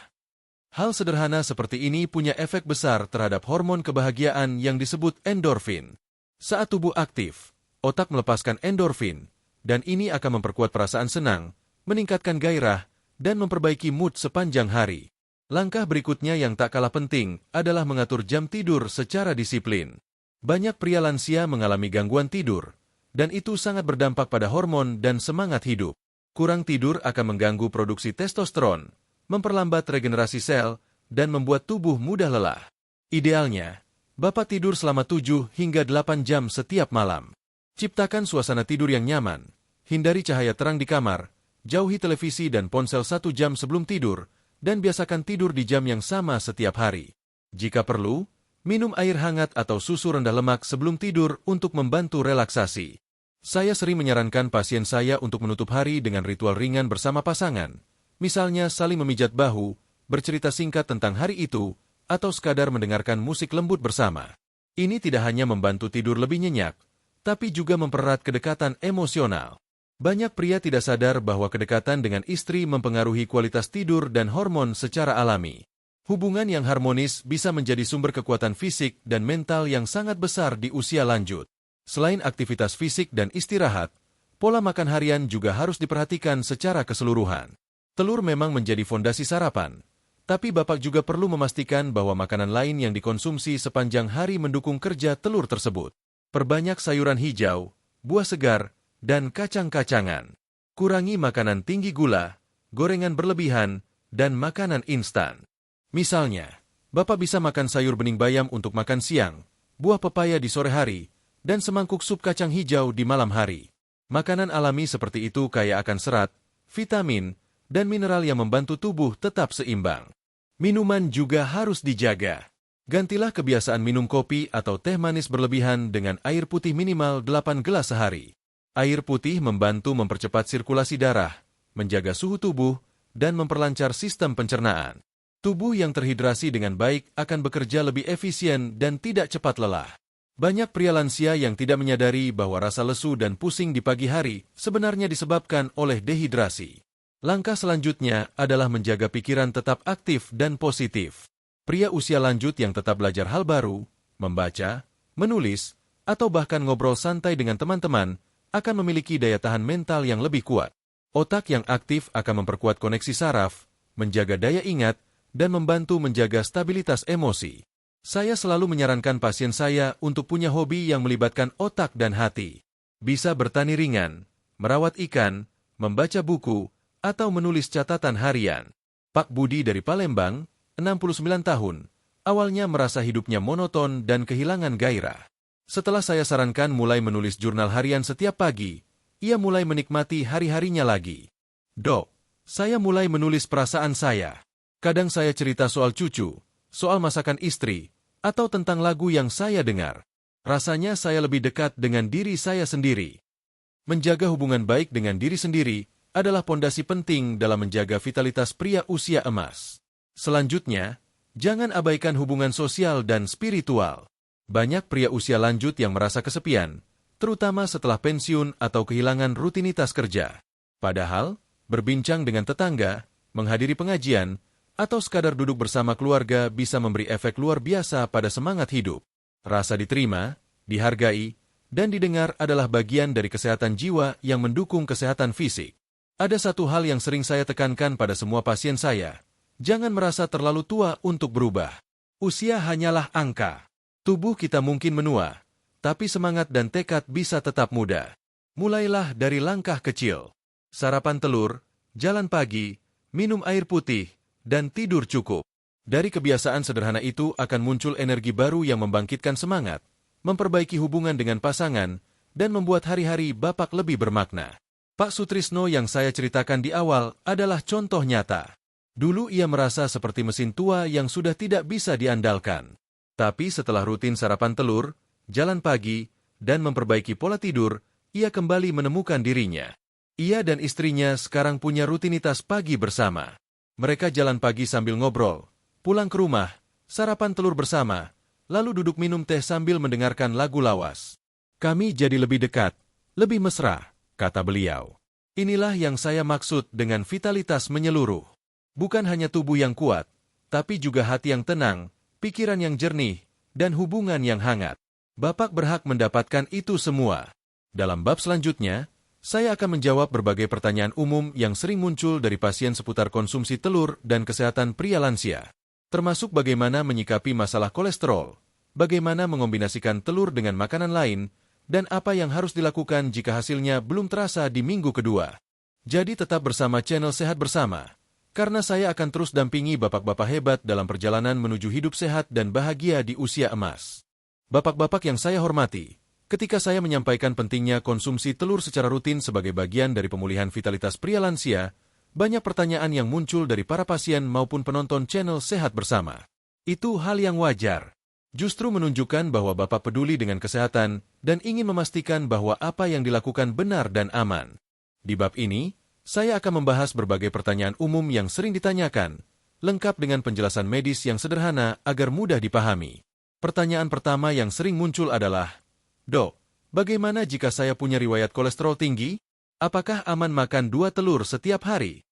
Hal sederhana seperti ini punya efek besar terhadap hormon kebahagiaan yang disebut endorfin. Saat tubuh aktif, otak melepaskan endorfin, dan ini akan memperkuat perasaan senang, meningkatkan gairah, dan memperbaiki mood sepanjang hari. Langkah berikutnya yang tak kalah penting adalah mengatur jam tidur secara disiplin. Banyak pria lansia mengalami gangguan tidur, dan itu sangat berdampak pada hormon dan semangat hidup. Kurang tidur akan mengganggu produksi testosteron, memperlambat regenerasi sel, dan membuat tubuh mudah lelah. Idealnya, Bapak tidur selama 7 hingga 8 jam setiap malam. Ciptakan suasana tidur yang nyaman, hindari cahaya terang di kamar, jauhi televisi dan ponsel 1 jam sebelum tidur, dan biasakan tidur di jam yang sama setiap hari. Jika perlu, minum air hangat atau susu rendah lemak sebelum tidur untuk membantu relaksasi. Saya sering menyarankan pasien saya untuk menutup hari dengan ritual ringan bersama pasangan, misalnya saling memijat bahu, bercerita singkat tentang hari itu, atau sekadar mendengarkan musik lembut bersama. Ini tidak hanya membantu tidur lebih nyenyak, tapi juga mempererat kedekatan emosional. Banyak pria tidak sadar bahwa kedekatan dengan istri mempengaruhi kualitas tidur dan hormon secara alami. Hubungan yang harmonis bisa menjadi sumber kekuatan fisik dan mental yang sangat besar di usia lanjut. Selain aktivitas fisik dan istirahat, pola makan harian juga harus diperhatikan secara keseluruhan. Telur memang menjadi fondasi sarapan, tapi Bapak juga perlu memastikan bahwa makanan lain yang dikonsumsi sepanjang hari mendukung kerja telur tersebut. Perbanyak sayuran hijau, buah segar, dan kacang-kacangan. Kurangi makanan tinggi gula, gorengan berlebihan, dan makanan instan. Misalnya, Bapak bisa makan sayur bening bayam untuk makan siang, buah pepaya di sore hari, dan semangkuk sup kacang hijau di malam hari. Makanan alami seperti itu kaya akan serat, vitamin, dan mineral yang membantu tubuh tetap seimbang. Minuman juga harus dijaga. Gantilah kebiasaan minum kopi atau teh manis berlebihan dengan air putih minimal 8 gelas sehari. Air putih membantu mempercepat sirkulasi darah, menjaga suhu tubuh, dan memperlancar sistem pencernaan. Tubuh yang terhidrasi dengan baik akan bekerja lebih efisien dan tidak cepat lelah. Banyak pria lansia yang tidak menyadari bahwa rasa lesu dan pusing di pagi hari sebenarnya disebabkan oleh dehidrasi. Langkah selanjutnya adalah menjaga pikiran tetap aktif dan positif. Pria usia lanjut yang tetap belajar hal baru, membaca, menulis, atau bahkan ngobrol santai dengan teman-teman akan memiliki daya tahan mental yang lebih kuat. Otak yang aktif akan memperkuat koneksi saraf, menjaga daya ingat, dan membantu menjaga stabilitas emosi. Saya selalu menyarankan pasien saya untuk punya hobi yang melibatkan otak dan hati. Bisa bertani ringan, merawat ikan, membaca buku, atau menulis catatan harian. Pak Budi dari Palembang, 69 tahun, awalnya merasa hidupnya monoton dan kehilangan gairah. Setelah saya sarankan mulai menulis jurnal harian setiap pagi, ia mulai menikmati hari-harinya lagi. Dok, saya mulai menulis perasaan saya. Kadang saya cerita soal cucu, soal masakan istri, atau tentang lagu yang saya dengar. Rasanya saya lebih dekat dengan diri saya sendiri. Menjaga hubungan baik dengan diri sendiri adalah pondasi penting dalam menjaga vitalitas pria usia emas. Selanjutnya, jangan abaikan hubungan sosial dan spiritual. Banyak pria usia lanjut yang merasa kesepian, terutama setelah pensiun atau kehilangan rutinitas kerja. Padahal, berbincang dengan tetangga, menghadiri pengajian, atau sekadar duduk bersama keluarga bisa memberi efek luar biasa pada semangat hidup. Rasa diterima, dihargai, dan didengar adalah bagian dari kesehatan jiwa yang mendukung kesehatan fisik. Ada satu hal yang sering saya tekankan pada semua pasien saya. Jangan merasa terlalu tua untuk berubah. Usia hanyalah angka. Tubuh kita mungkin menua, tapi semangat dan tekad bisa tetap muda. Mulailah dari langkah kecil. Sarapan telur, jalan pagi, minum air putih, dan tidur cukup. Dari kebiasaan sederhana itu akan muncul energi baru yang membangkitkan semangat, memperbaiki hubungan dengan pasangan, dan membuat hari-hari Bapak lebih bermakna. Pak Sutrisno yang saya ceritakan di awal adalah contoh nyata. Dulu ia merasa seperti mesin tua yang sudah tidak bisa diandalkan. Tapi setelah rutin sarapan telur, jalan pagi, dan memperbaiki pola tidur, ia kembali menemukan dirinya. Ia dan istrinya sekarang punya rutinitas pagi bersama. Mereka jalan pagi sambil ngobrol, pulang ke rumah, sarapan telur bersama, lalu duduk minum teh sambil mendengarkan lagu lawas. Kami jadi lebih dekat, lebih mesra, kata beliau. Inilah yang saya maksud dengan vitalitas menyeluruh. Bukan hanya tubuh yang kuat, tapi juga hati yang tenang, pikiran yang jernih, dan hubungan yang hangat. Bapak berhak mendapatkan itu semua. Dalam bab selanjutnya, saya akan menjawab berbagai pertanyaan umum yang sering muncul dari pasien seputar konsumsi telur dan kesehatan pria lansia, termasuk bagaimana menyikapi masalah kolesterol, bagaimana mengombinasikan telur dengan makanan lain, dan apa yang harus dilakukan jika hasilnya belum terasa di minggu kedua. Jadi tetap bersama channel Sehat Bersama, karena saya akan terus dampingi bapak-bapak hebat dalam perjalanan menuju hidup sehat dan bahagia di usia emas. Bapak-bapak yang saya hormati, ketika saya menyampaikan pentingnya konsumsi telur secara rutin sebagai bagian dari pemulihan vitalitas pria lansia, banyak pertanyaan yang muncul dari para pasien maupun penonton channel Sehat Bersama. Itu hal yang wajar. Justru menunjukkan bahwa Bapak peduli dengan kesehatan dan ingin memastikan bahwa apa yang dilakukan benar dan aman. Di bab ini, saya akan membahas berbagai pertanyaan umum yang sering ditanyakan, lengkap dengan penjelasan medis yang sederhana agar mudah dipahami. Pertanyaan pertama yang sering muncul adalah, "Dok, bagaimana jika saya punya riwayat kolesterol tinggi? Apakah aman makan 2 telur setiap hari?"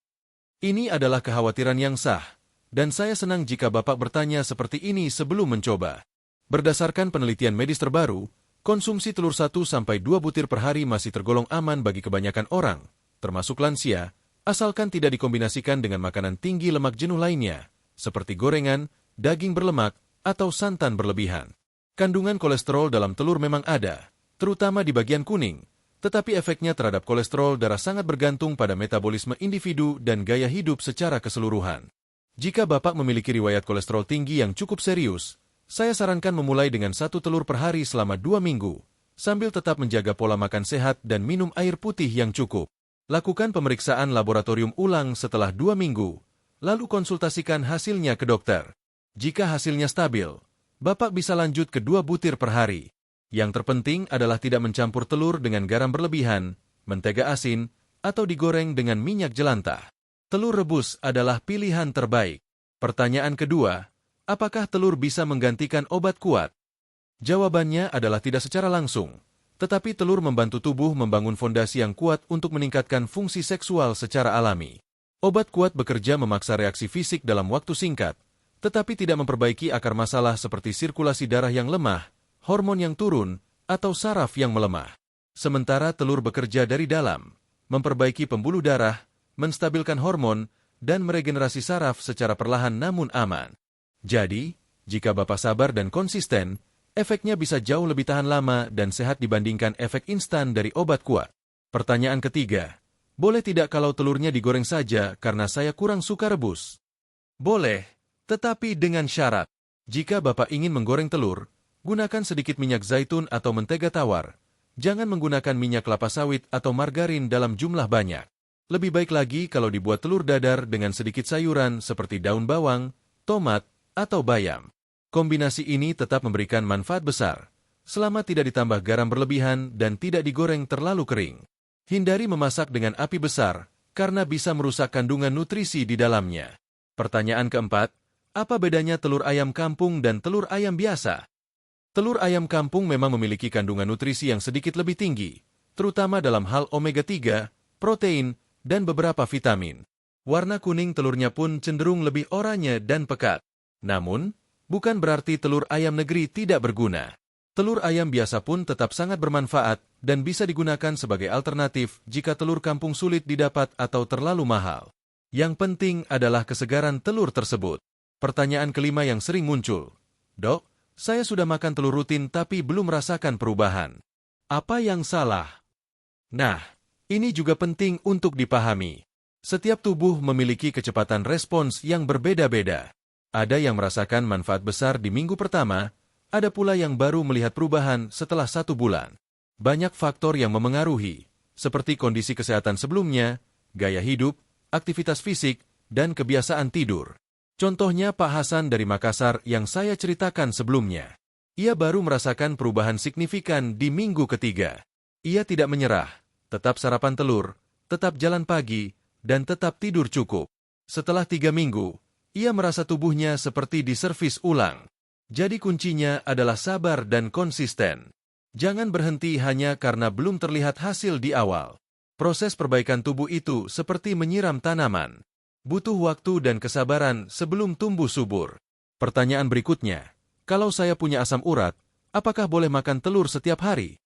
Ini adalah kekhawatiran yang sah, dan saya senang jika Bapak bertanya seperti ini sebelum mencoba. Berdasarkan penelitian medis terbaru, konsumsi telur 1-2 butir per hari masih tergolong aman bagi kebanyakan orang, termasuk lansia, asalkan tidak dikombinasikan dengan makanan tinggi lemak jenuh lainnya, seperti gorengan, daging berlemak, atau santan berlebihan. Kandungan kolesterol dalam telur memang ada, terutama di bagian kuning, tetapi efeknya terhadap kolesterol darah sangat bergantung pada metabolisme individu dan gaya hidup secara keseluruhan. Jika Bapak memiliki riwayat kolesterol tinggi yang cukup serius, saya sarankan memulai dengan 1 telur per hari selama 2 minggu, sambil tetap menjaga pola makan sehat dan minum air putih yang cukup. Lakukan pemeriksaan laboratorium ulang setelah 2 minggu, lalu konsultasikan hasilnya ke dokter. Jika hasilnya stabil, Bapak bisa lanjut ke 2 butir per hari. Yang terpenting adalah tidak mencampur telur dengan garam berlebihan, mentega asin, atau digoreng dengan minyak jelantah. Telur rebus adalah pilihan terbaik. Pertanyaan kedua, apakah telur bisa menggantikan obat kuat? Jawabannya adalah tidak secara langsung, tetapi telur membantu tubuh membangun fondasi yang kuat untuk meningkatkan fungsi seksual secara alami. Obat kuat bekerja memaksa reaksi fisik dalam waktu singkat, tetapi tidak memperbaiki akar masalah seperti sirkulasi darah yang lemah, hormon yang turun, atau saraf yang melemah. Sementara telur bekerja dari dalam, memperbaiki pembuluh darah, menstabilkan hormon, dan meregenerasi saraf secara perlahan namun aman. Jadi, jika Bapak sabar dan konsisten, efeknya bisa jauh lebih tahan lama dan sehat dibandingkan efek instan dari obat kuat. Pertanyaan ketiga, boleh tidak kalau telurnya digoreng saja karena saya kurang suka rebus? Boleh, tetapi dengan syarat. Jika Bapak ingin menggoreng telur, gunakan sedikit minyak zaitun atau mentega tawar. Jangan menggunakan minyak kelapa sawit atau margarin dalam jumlah banyak. Lebih baik lagi kalau dibuat telur dadar dengan sedikit sayuran seperti daun bawang, tomat, atau bayam. Kombinasi ini tetap memberikan manfaat besar, selama tidak ditambah garam berlebihan dan tidak digoreng terlalu kering. Hindari memasak dengan api besar, karena bisa merusak kandungan nutrisi di dalamnya. Pertanyaan keempat, apa bedanya telur ayam kampung dan telur ayam biasa? Telur ayam kampung memang memiliki kandungan nutrisi yang sedikit lebih tinggi, terutama dalam hal omega-3, protein, dan beberapa vitamin. Warna kuning telurnya pun cenderung lebih oranye dan pekat. Namun, bukan berarti telur ayam negeri tidak berguna. Telur ayam biasa pun tetap sangat bermanfaat dan bisa digunakan sebagai alternatif jika telur kampung sulit didapat atau terlalu mahal. Yang penting adalah kesegaran telur tersebut. Pertanyaan kelima yang sering muncul, "Dok, saya sudah makan telur rutin tapi belum merasakan perubahan. Apa yang salah?" Nah, ini juga penting untuk dipahami. Setiap tubuh memiliki kecepatan respons yang berbeda-beda. Ada yang merasakan manfaat besar di minggu pertama, ada pula yang baru melihat perubahan setelah 1 bulan. Banyak faktor yang memengaruhi, seperti kondisi kesehatan sebelumnya, gaya hidup, aktivitas fisik, dan kebiasaan tidur. Contohnya Pak Hasan dari Makassar yang saya ceritakan sebelumnya. Ia baru merasakan perubahan signifikan di minggu ketiga. Ia tidak menyerah, tetap sarapan telur, tetap jalan pagi, dan tetap tidur cukup. Setelah 3 minggu, ia merasa tubuhnya seperti diservis ulang. Jadi kuncinya adalah sabar dan konsisten. Jangan berhenti hanya karena belum terlihat hasil di awal. Proses perbaikan tubuh itu seperti menyiram tanaman. Butuh waktu dan kesabaran sebelum tumbuh subur. Pertanyaan berikutnya, kalau saya punya asam urat, apakah boleh makan telur setiap hari?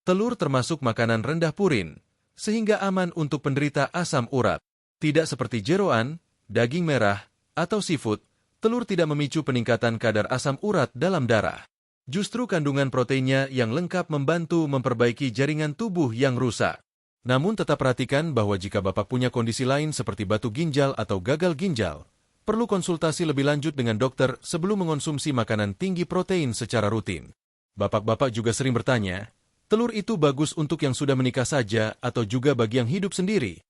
Telur termasuk makanan rendah purin, sehingga aman untuk penderita asam urat. Tidak seperti jeroan, daging merah, atau seafood, telur tidak memicu peningkatan kadar asam urat dalam darah. Justru kandungan proteinnya yang lengkap membantu memperbaiki jaringan tubuh yang rusak. Namun tetap perhatikan bahwa jika Bapak punya kondisi lain seperti batu ginjal atau gagal ginjal, perlu konsultasi lebih lanjut dengan dokter sebelum mengonsumsi makanan tinggi protein secara rutin. Bapak-bapak juga sering bertanya, telur itu bagus untuk yang sudah menikah saja atau juga bagi yang hidup sendiri?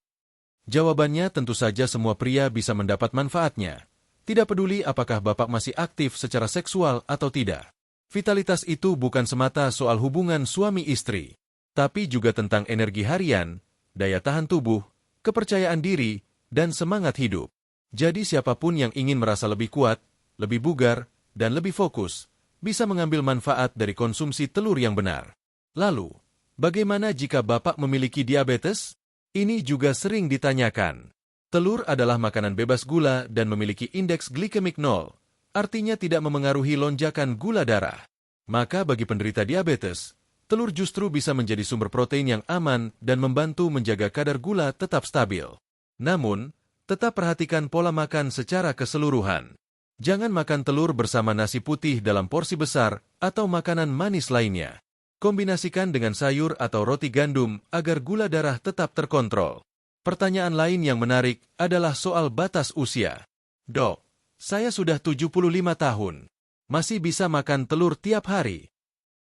Jawabannya tentu saja semua pria bisa mendapat manfaatnya. Tidak peduli apakah Bapak masih aktif secara seksual atau tidak. Vitalitas itu bukan semata soal hubungan suami istri, tapi juga tentang energi harian, daya tahan tubuh, kepercayaan diri, dan semangat hidup. Jadi siapapun yang ingin merasa lebih kuat, lebih bugar, dan lebih fokus, bisa mengambil manfaat dari konsumsi telur yang benar. Lalu, bagaimana jika Bapak memiliki diabetes? Ini juga sering ditanyakan. Telur adalah makanan bebas gula dan memiliki indeks glikemik 0, artinya tidak memengaruhi lonjakan gula darah. Maka bagi penderita diabetes, telur justru bisa menjadi sumber protein yang aman dan membantu menjaga kadar gula tetap stabil. Namun, tetap perhatikan pola makan secara keseluruhan. Jangan makan telur bersama nasi putih dalam porsi besar atau makanan manis lainnya. Kombinasikan dengan sayur atau roti gandum agar gula darah tetap terkontrol. Pertanyaan lain yang menarik adalah soal batas usia. Dok, saya sudah 75 tahun. Masih bisa makan telur tiap hari?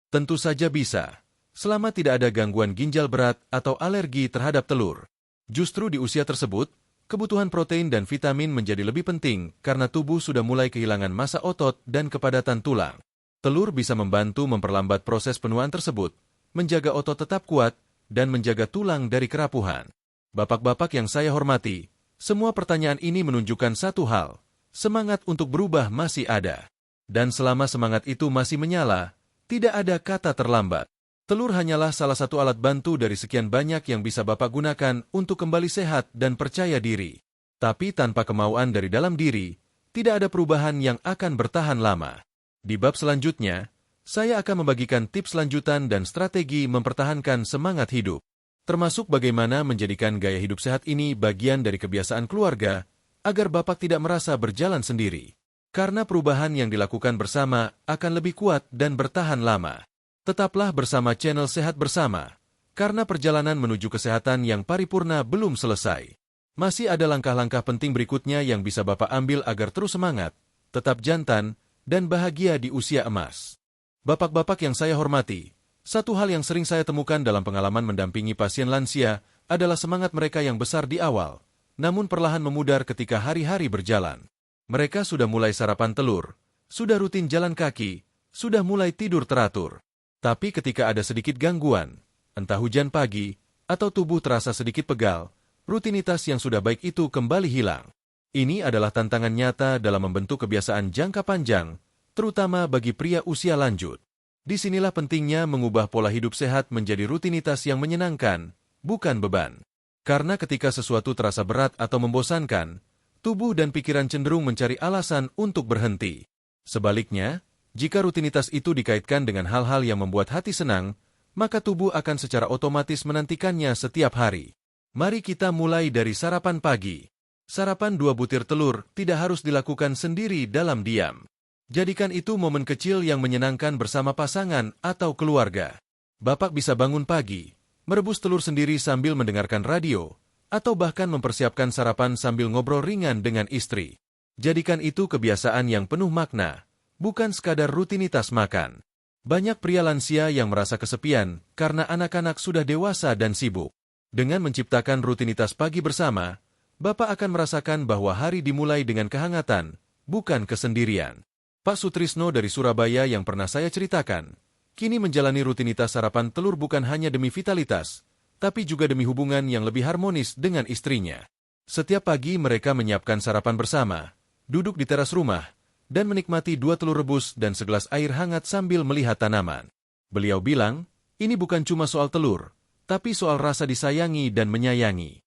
Tentu saja bisa, selama tidak ada gangguan ginjal berat atau alergi terhadap telur. Justru di usia tersebut, kebutuhan protein dan vitamin menjadi lebih penting karena tubuh sudah mulai kehilangan massa otot dan kepadatan tulang. Telur bisa membantu memperlambat proses penuaan tersebut, menjaga otot tetap kuat, dan menjaga tulang dari kerapuhan. Bapak-bapak yang saya hormati, semua pertanyaan ini menunjukkan satu hal, semangat untuk berubah masih ada. Dan selama semangat itu masih menyala, tidak ada kata terlambat. Telur hanyalah salah satu alat bantu dari sekian banyak yang bisa Bapak gunakan untuk kembali sehat dan percaya diri. Tapi tanpa kemauan dari dalam diri, tidak ada perubahan yang akan bertahan lama. Di bab selanjutnya, saya akan membagikan tips lanjutan dan strategi mempertahankan semangat hidup. Termasuk bagaimana menjadikan gaya hidup sehat ini bagian dari kebiasaan keluarga, agar Bapak tidak merasa berjalan sendiri. Karena perubahan yang dilakukan bersama akan lebih kuat dan bertahan lama. Tetaplah bersama channel Sehat Bersama, karena perjalanan menuju kesehatan yang paripurna belum selesai. Masih ada langkah-langkah penting berikutnya yang bisa Bapak ambil agar terus semangat, tetap jantan, dan bahagia di usia emas. Bapak-bapak yang saya hormati, satu hal yang sering saya temukan dalam pengalaman mendampingi pasien lansia adalah semangat mereka yang besar di awal, namun perlahan memudar ketika hari-hari berjalan. Mereka sudah mulai sarapan telur, sudah rutin jalan kaki, sudah mulai tidur teratur. Tapi ketika ada sedikit gangguan, entah hujan pagi, atau tubuh terasa sedikit pegal, rutinitas yang sudah baik itu kembali hilang. Ini adalah tantangan nyata dalam membentuk kebiasaan jangka panjang, terutama bagi pria usia lanjut. Disinilah pentingnya mengubah pola hidup sehat menjadi rutinitas yang menyenangkan, bukan beban. Karena ketika sesuatu terasa berat atau membosankan, tubuh dan pikiran cenderung mencari alasan untuk berhenti. Sebaliknya, jika rutinitas itu dikaitkan dengan hal-hal yang membuat hati senang, maka tubuh akan secara otomatis menantikannya setiap hari. Mari kita mulai dari sarapan pagi. Sarapan 2 butir telur tidak harus dilakukan sendiri dalam diam. Jadikan itu momen kecil yang menyenangkan bersama pasangan atau keluarga. Bapak bisa bangun pagi, merebus telur sendiri sambil mendengarkan radio, atau bahkan mempersiapkan sarapan sambil ngobrol ringan dengan istri. Jadikan itu kebiasaan yang penuh makna, bukan sekadar rutinitas makan. Banyak pria lansia yang merasa kesepian karena anak-anak sudah dewasa dan sibuk. Dengan menciptakan rutinitas pagi bersama, Bapak akan merasakan bahwa hari dimulai dengan kehangatan, bukan kesendirian. Pak Sutrisno dari Surabaya yang pernah saya ceritakan, kini menjalani rutinitas sarapan telur bukan hanya demi vitalitas, tapi juga demi hubungan yang lebih harmonis dengan istrinya. Setiap pagi mereka menyiapkan sarapan bersama, duduk di teras rumah, dan menikmati 2 telur rebus dan segelas air hangat sambil melihat tanaman. Beliau bilang, ini bukan cuma soal telur, tapi soal rasa disayangi dan menyayangi.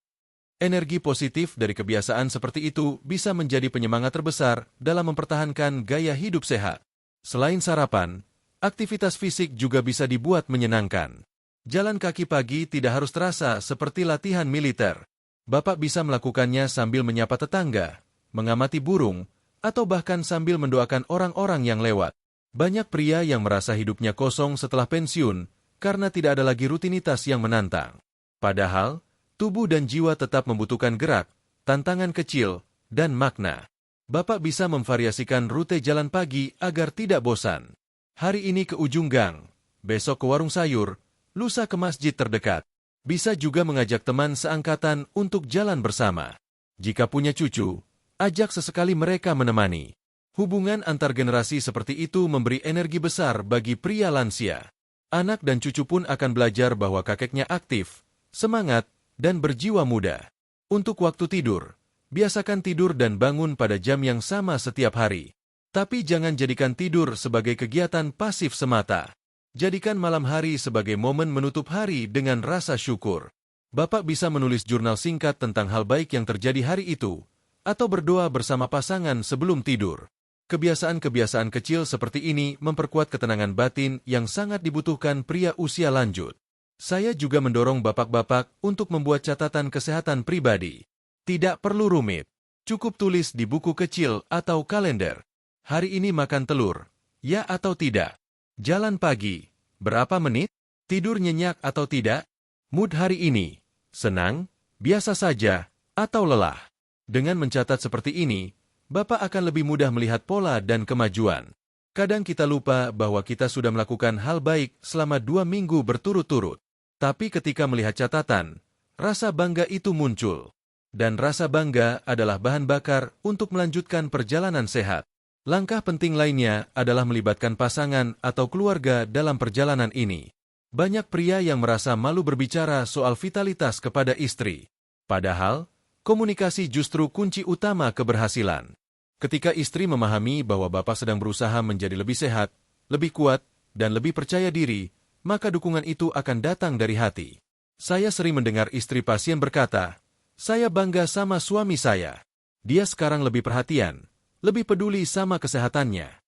Energi positif dari kebiasaan seperti itu bisa menjadi penyemangat terbesar dalam mempertahankan gaya hidup sehat. Selain sarapan, aktivitas fisik juga bisa dibuat menyenangkan. Jalan kaki pagi tidak harus terasa seperti latihan militer. Bapak bisa melakukannya sambil menyapa tetangga, mengamati burung, atau bahkan sambil mendoakan orang-orang yang lewat. Banyak pria yang merasa hidupnya kosong setelah pensiun karena tidak ada lagi rutinitas yang menantang. Padahal, tubuh dan jiwa tetap membutuhkan gerak, tantangan kecil, dan makna. Bapak bisa memvariasikan rute jalan pagi agar tidak bosan. Hari ini ke ujung gang, besok ke warung sayur, lusa ke masjid terdekat. Bisa juga mengajak teman seangkatan untuk jalan bersama. Jika punya cucu, ajak sesekali mereka menemani. Hubungan antar generasi seperti itu memberi energi besar bagi pria lansia. Anak dan cucu pun akan belajar bahwa kakeknya aktif, semangat, dan berjiwa muda. Untuk waktu tidur, biasakan tidur dan bangun pada jam yang sama setiap hari. Tapi jangan jadikan tidur sebagai kegiatan pasif semata. Jadikan malam hari sebagai momen menutup hari dengan rasa syukur. Bapak bisa menulis jurnal singkat tentang hal baik yang terjadi hari itu, atau berdoa bersama pasangan sebelum tidur. Kebiasaan-kebiasaan kecil seperti ini memperkuat ketenangan batin yang sangat dibutuhkan pria usia lanjut. Saya juga mendorong bapak-bapak untuk membuat catatan kesehatan pribadi. Tidak perlu rumit. Cukup tulis di buku kecil atau kalender. Hari ini makan telur, ya atau tidak? Jalan pagi, berapa menit? Tidur nyenyak atau tidak? Mood hari ini, senang, biasa saja, atau lelah? Dengan mencatat seperti ini, Bapak akan lebih mudah melihat pola dan kemajuan. Kadang kita lupa bahwa kita sudah melakukan hal baik selama 2 minggu berturut-turut. Tapi ketika melihat catatan, rasa bangga itu muncul. Dan rasa bangga adalah bahan bakar untuk melanjutkan perjalanan sehat. Langkah penting lainnya adalah melibatkan pasangan atau keluarga dalam perjalanan ini. Banyak pria yang merasa malu berbicara soal vitalitas kepada istri. Padahal, komunikasi justru kunci utama keberhasilan. Ketika istri memahami bahwa bapak sedang berusaha menjadi lebih sehat, lebih kuat, dan lebih percaya diri, maka dukungan itu akan datang dari hati. Saya sering mendengar istri pasien berkata, "Saya bangga sama suami saya. Dia sekarang lebih perhatian, lebih peduli sama kesehatannya."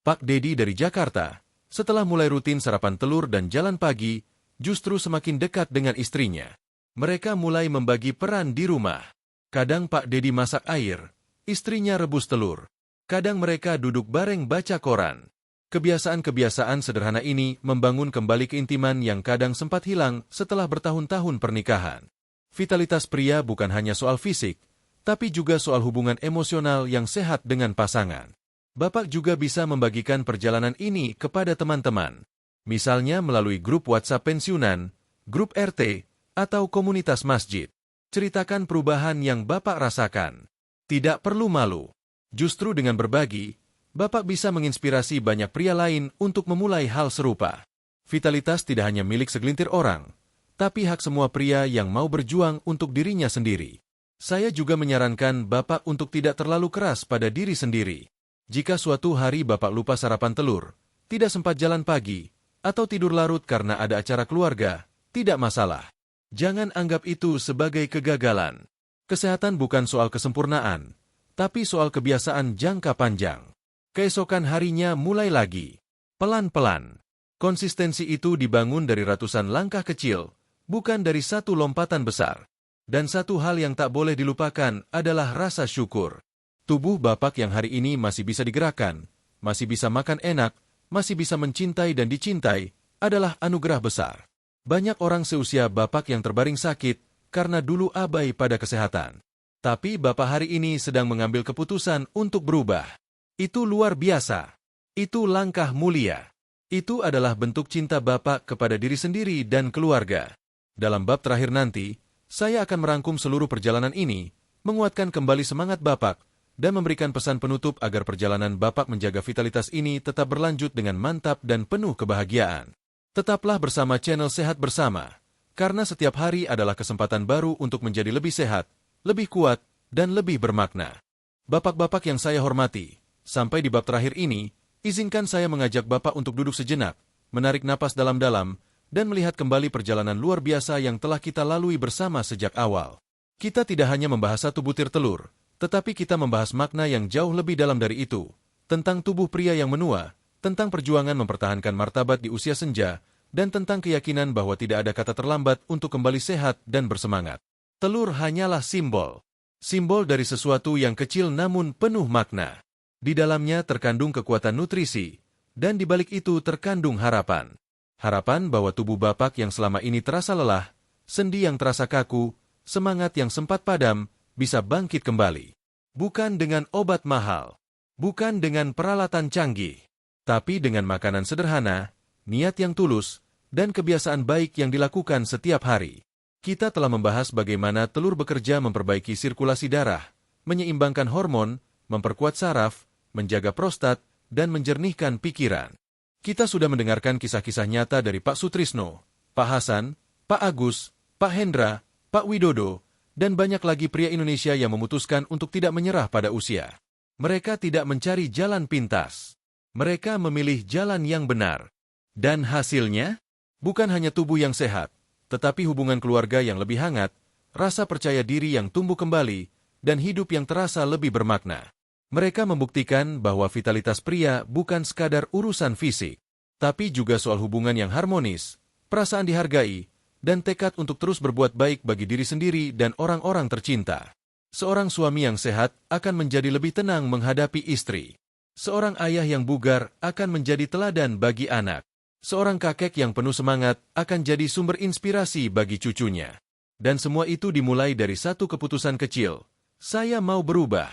Pak Dedi dari Jakarta, setelah mulai rutin sarapan telur dan jalan pagi, justru semakin dekat dengan istrinya. Mereka mulai membagi peran di rumah. Kadang Pak Dedi masak air, istrinya rebus telur. Kadang mereka duduk bareng baca koran. Kebiasaan-kebiasaan sederhana ini membangun kembali keintiman yang kadang sempat hilang setelah bertahun-tahun pernikahan. Vitalitas pria bukan hanya soal fisik, tapi juga soal hubungan emosional yang sehat dengan pasangan. Bapak juga bisa membagikan perjalanan ini kepada teman-teman. Misalnya melalui grup WhatsApp pensiunan, grup RT, atau komunitas masjid. Ceritakan perubahan yang Bapak rasakan. Tidak perlu malu. Justru dengan berbagi, Bapak bisa menginspirasi banyak pria lain untuk memulai hal serupa. Vitalitas tidak hanya milik segelintir orang, tapi hak semua pria yang mau berjuang untuk dirinya sendiri. Saya juga menyarankan Bapak untuk tidak terlalu keras pada diri sendiri. Jika suatu hari Bapak lupa sarapan telur, tidak sempat jalan pagi, atau tidur larut karena ada acara keluarga, tidak masalah. Jangan anggap itu sebagai kegagalan. Kesehatan bukan soal kesempurnaan, tapi soal kebiasaan jangka panjang. Keesokan harinya mulai lagi. Pelan-pelan. Konsistensi itu dibangun dari ratusan langkah kecil, bukan dari satu lompatan besar. Dan satu hal yang tak boleh dilupakan adalah rasa syukur. Tubuh Bapak yang hari ini masih bisa digerakkan, masih bisa makan enak, masih bisa mencintai dan dicintai, adalah anugerah besar. Banyak orang seusia Bapak yang terbaring sakit karena dulu abai pada kesehatan. Tapi Bapak hari ini sedang mengambil keputusan untuk berubah. Itu luar biasa. Itu langkah mulia. Itu adalah bentuk cinta Bapak kepada diri sendiri dan keluarga. Dalam bab terakhir nanti, saya akan merangkum seluruh perjalanan ini, menguatkan kembali semangat Bapak, dan memberikan pesan penutup agar perjalanan Bapak menjaga vitalitas ini tetap berlanjut dengan mantap dan penuh kebahagiaan. Tetaplah bersama channel Sehat Bersama, karena setiap hari adalah kesempatan baru untuk menjadi lebih sehat, lebih kuat, dan lebih bermakna. Bapak-bapak yang saya hormati, sampai di bab terakhir ini, izinkan saya mengajak Bapak untuk duduk sejenak, menarik napas dalam-dalam, dan melihat kembali perjalanan luar biasa yang telah kita lalui bersama sejak awal. Kita tidak hanya membahas satu butir telur, tetapi kita membahas makna yang jauh lebih dalam dari itu, tentang tubuh pria yang menua, tentang perjuangan mempertahankan martabat di usia senja, dan tentang keyakinan bahwa tidak ada kata terlambat untuk kembali sehat dan bersemangat. Telur hanyalah simbol. Simbol dari sesuatu yang kecil namun penuh makna. Di dalamnya terkandung kekuatan nutrisi, dan di balik itu terkandung harapan. Harapan bahwa tubuh Bapak yang selama ini terasa lelah, sendi yang terasa kaku, semangat yang sempat padam, bisa bangkit kembali. Bukan dengan obat mahal, bukan dengan peralatan canggih, tapi dengan makanan sederhana, niat yang tulus, dan kebiasaan baik yang dilakukan setiap hari. Kita telah membahas bagaimana telur bekerja memperbaiki sirkulasi darah, menyeimbangkan hormon, memperkuat saraf, menjaga prostat, dan menjernihkan pikiran. Kita sudah mendengarkan kisah-kisah nyata dari Pak Sutrisno, Pak Hasan, Pak Agus, Pak Hendra, Pak Widodo, dan banyak lagi pria Indonesia yang memutuskan untuk tidak menyerah pada usia. Mereka tidak mencari jalan pintas. Mereka memilih jalan yang benar. Dan hasilnya? Bukan hanya tubuh yang sehat, tetapi hubungan keluarga yang lebih hangat, rasa percaya diri yang tumbuh kembali, dan hidup yang terasa lebih bermakna. Mereka membuktikan bahwa vitalitas pria bukan sekadar urusan fisik, tapi juga soal hubungan yang harmonis, perasaan dihargai, dan tekad untuk terus berbuat baik bagi diri sendiri dan orang-orang tercinta. Seorang suami yang sehat akan menjadi lebih tenang menghadapi istri. Seorang ayah yang bugar akan menjadi teladan bagi anak. Seorang kakek yang penuh semangat akan jadi sumber inspirasi bagi cucunya. Dan semua itu dimulai dari satu keputusan kecil. Saya mau berubah.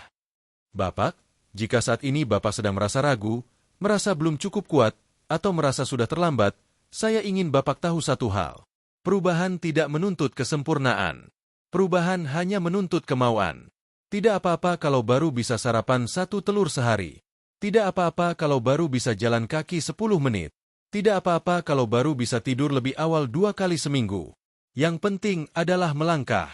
Bapak, jika saat ini Bapak sedang merasa ragu, merasa belum cukup kuat, atau merasa sudah terlambat, saya ingin Bapak tahu satu hal. Perubahan tidak menuntut kesempurnaan. Perubahan hanya menuntut kemauan. Tidak apa-apa kalau baru bisa sarapan 1 telur sehari. Tidak apa-apa kalau baru bisa jalan kaki 10 menit. Tidak apa-apa kalau baru bisa tidur lebih awal 2 kali seminggu. Yang penting adalah melangkah.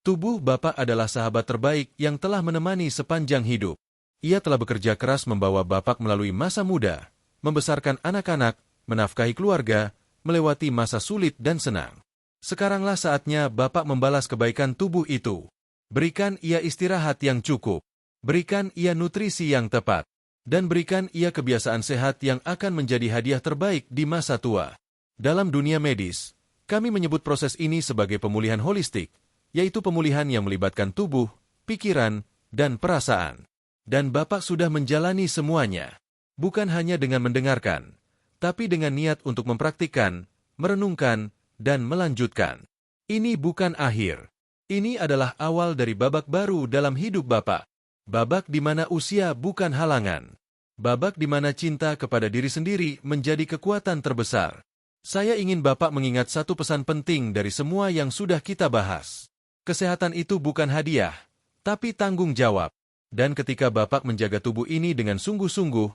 Tubuh Bapak adalah sahabat terbaik yang telah menemani sepanjang hidup. Ia telah bekerja keras membawa Bapak melalui masa muda, membesarkan anak-anak, menafkahi keluarga, melewati masa sulit dan senang. Sekaranglah saatnya Bapak membalas kebaikan tubuh itu. Berikan ia istirahat yang cukup. Berikan ia nutrisi yang tepat. Dan berikan ia kebiasaan sehat yang akan menjadi hadiah terbaik di masa tua. Dalam dunia medis, kami menyebut proses ini sebagai pemulihan holistik, yaitu pemulihan yang melibatkan tubuh, pikiran, dan perasaan. Dan Bapak sudah menjalani semuanya. Bukan hanya dengan mendengarkan, tapi dengan niat untuk mempraktikkan, merenungkan, dan melanjutkan. Ini bukan akhir. Ini adalah awal dari babak baru dalam hidup Bapak. Babak di mana usia bukan halangan. Babak di mana cinta kepada diri sendiri menjadi kekuatan terbesar. Saya ingin Bapak mengingat satu pesan penting dari semua yang sudah kita bahas. Kesehatan itu bukan hadiah, tapi tanggung jawab. Dan ketika Bapak menjaga tubuh ini dengan sungguh-sungguh,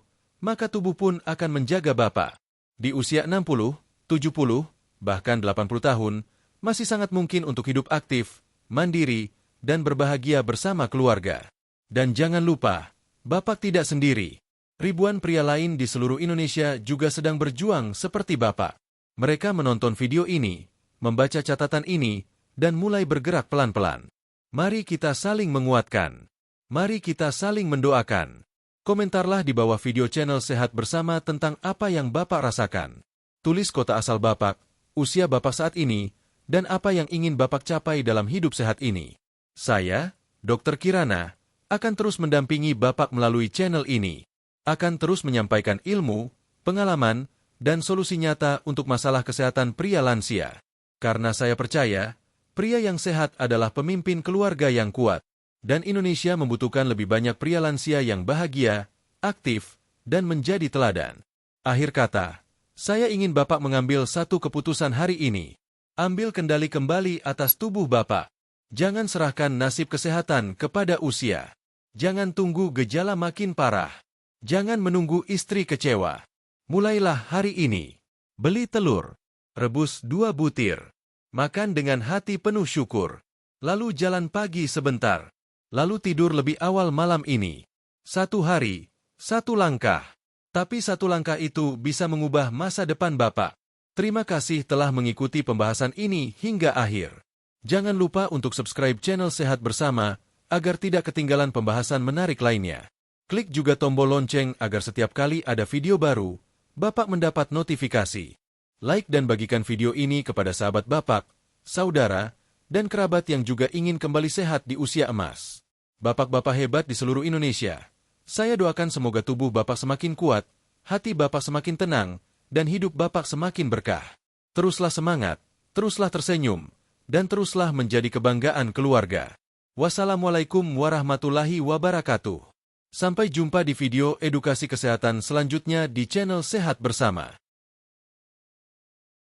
maka tubuh pun akan menjaga Bapak. Di usia 60, 70, bahkan 80 tahun, masih sangat mungkin untuk hidup aktif, mandiri, dan berbahagia bersama keluarga. Dan jangan lupa, Bapak tidak sendiri. Ribuan pria lain di seluruh Indonesia juga sedang berjuang seperti Bapak. Mereka menonton video ini, membaca catatan ini, dan mulai bergerak pelan-pelan. Mari kita saling menguatkan. Mari kita saling mendoakan. Komentarlah di bawah video channel Sehat Bersama tentang apa yang Bapak rasakan. Tulis kota asal Bapak, usia Bapak saat ini, dan apa yang ingin Bapak capai dalam hidup sehat ini. Saya, Dr. Kirana, akan terus mendampingi Bapak melalui channel ini. Akan terus menyampaikan ilmu, pengalaman, dan solusi nyata untuk masalah kesehatan pria lansia. Karena saya percaya, pria yang sehat adalah pemimpin keluarga yang kuat. Dan Indonesia membutuhkan lebih banyak pria lansia yang bahagia, aktif, dan menjadi teladan. Akhir kata, saya ingin Bapak mengambil satu keputusan hari ini. Ambil kendali kembali atas tubuh Bapak. Jangan serahkan nasib kesehatan kepada usia. Jangan tunggu gejala makin parah. Jangan menunggu istri kecewa. Mulailah hari ini. Beli telur. Rebus 2 butir. Makan dengan hati penuh syukur. Lalu jalan pagi sebentar. Lalu tidur lebih awal malam ini. 1 hari, 1 langkah. Tapi 1 langkah itu bisa mengubah masa depan Bapak. Terima kasih telah mengikuti pembahasan ini hingga akhir. Jangan lupa untuk subscribe channel Sehat Bersama, agar tidak ketinggalan pembahasan menarik lainnya. Klik juga tombol lonceng agar setiap kali ada video baru, Bapak mendapat notifikasi. Like dan bagikan video ini kepada sahabat Bapak, saudara, dan kerabat yang juga ingin kembali sehat di usia emas. Bapak-bapak hebat di seluruh Indonesia, saya doakan semoga tubuh Bapak semakin kuat, hati Bapak semakin tenang, dan hidup Bapak semakin berkah. Teruslah semangat, teruslah tersenyum, dan teruslah menjadi kebanggaan keluarga. Wassalamualaikum warahmatullahi wabarakatuh. Sampai jumpa di video edukasi kesehatan selanjutnya di channel Sehat Bersama.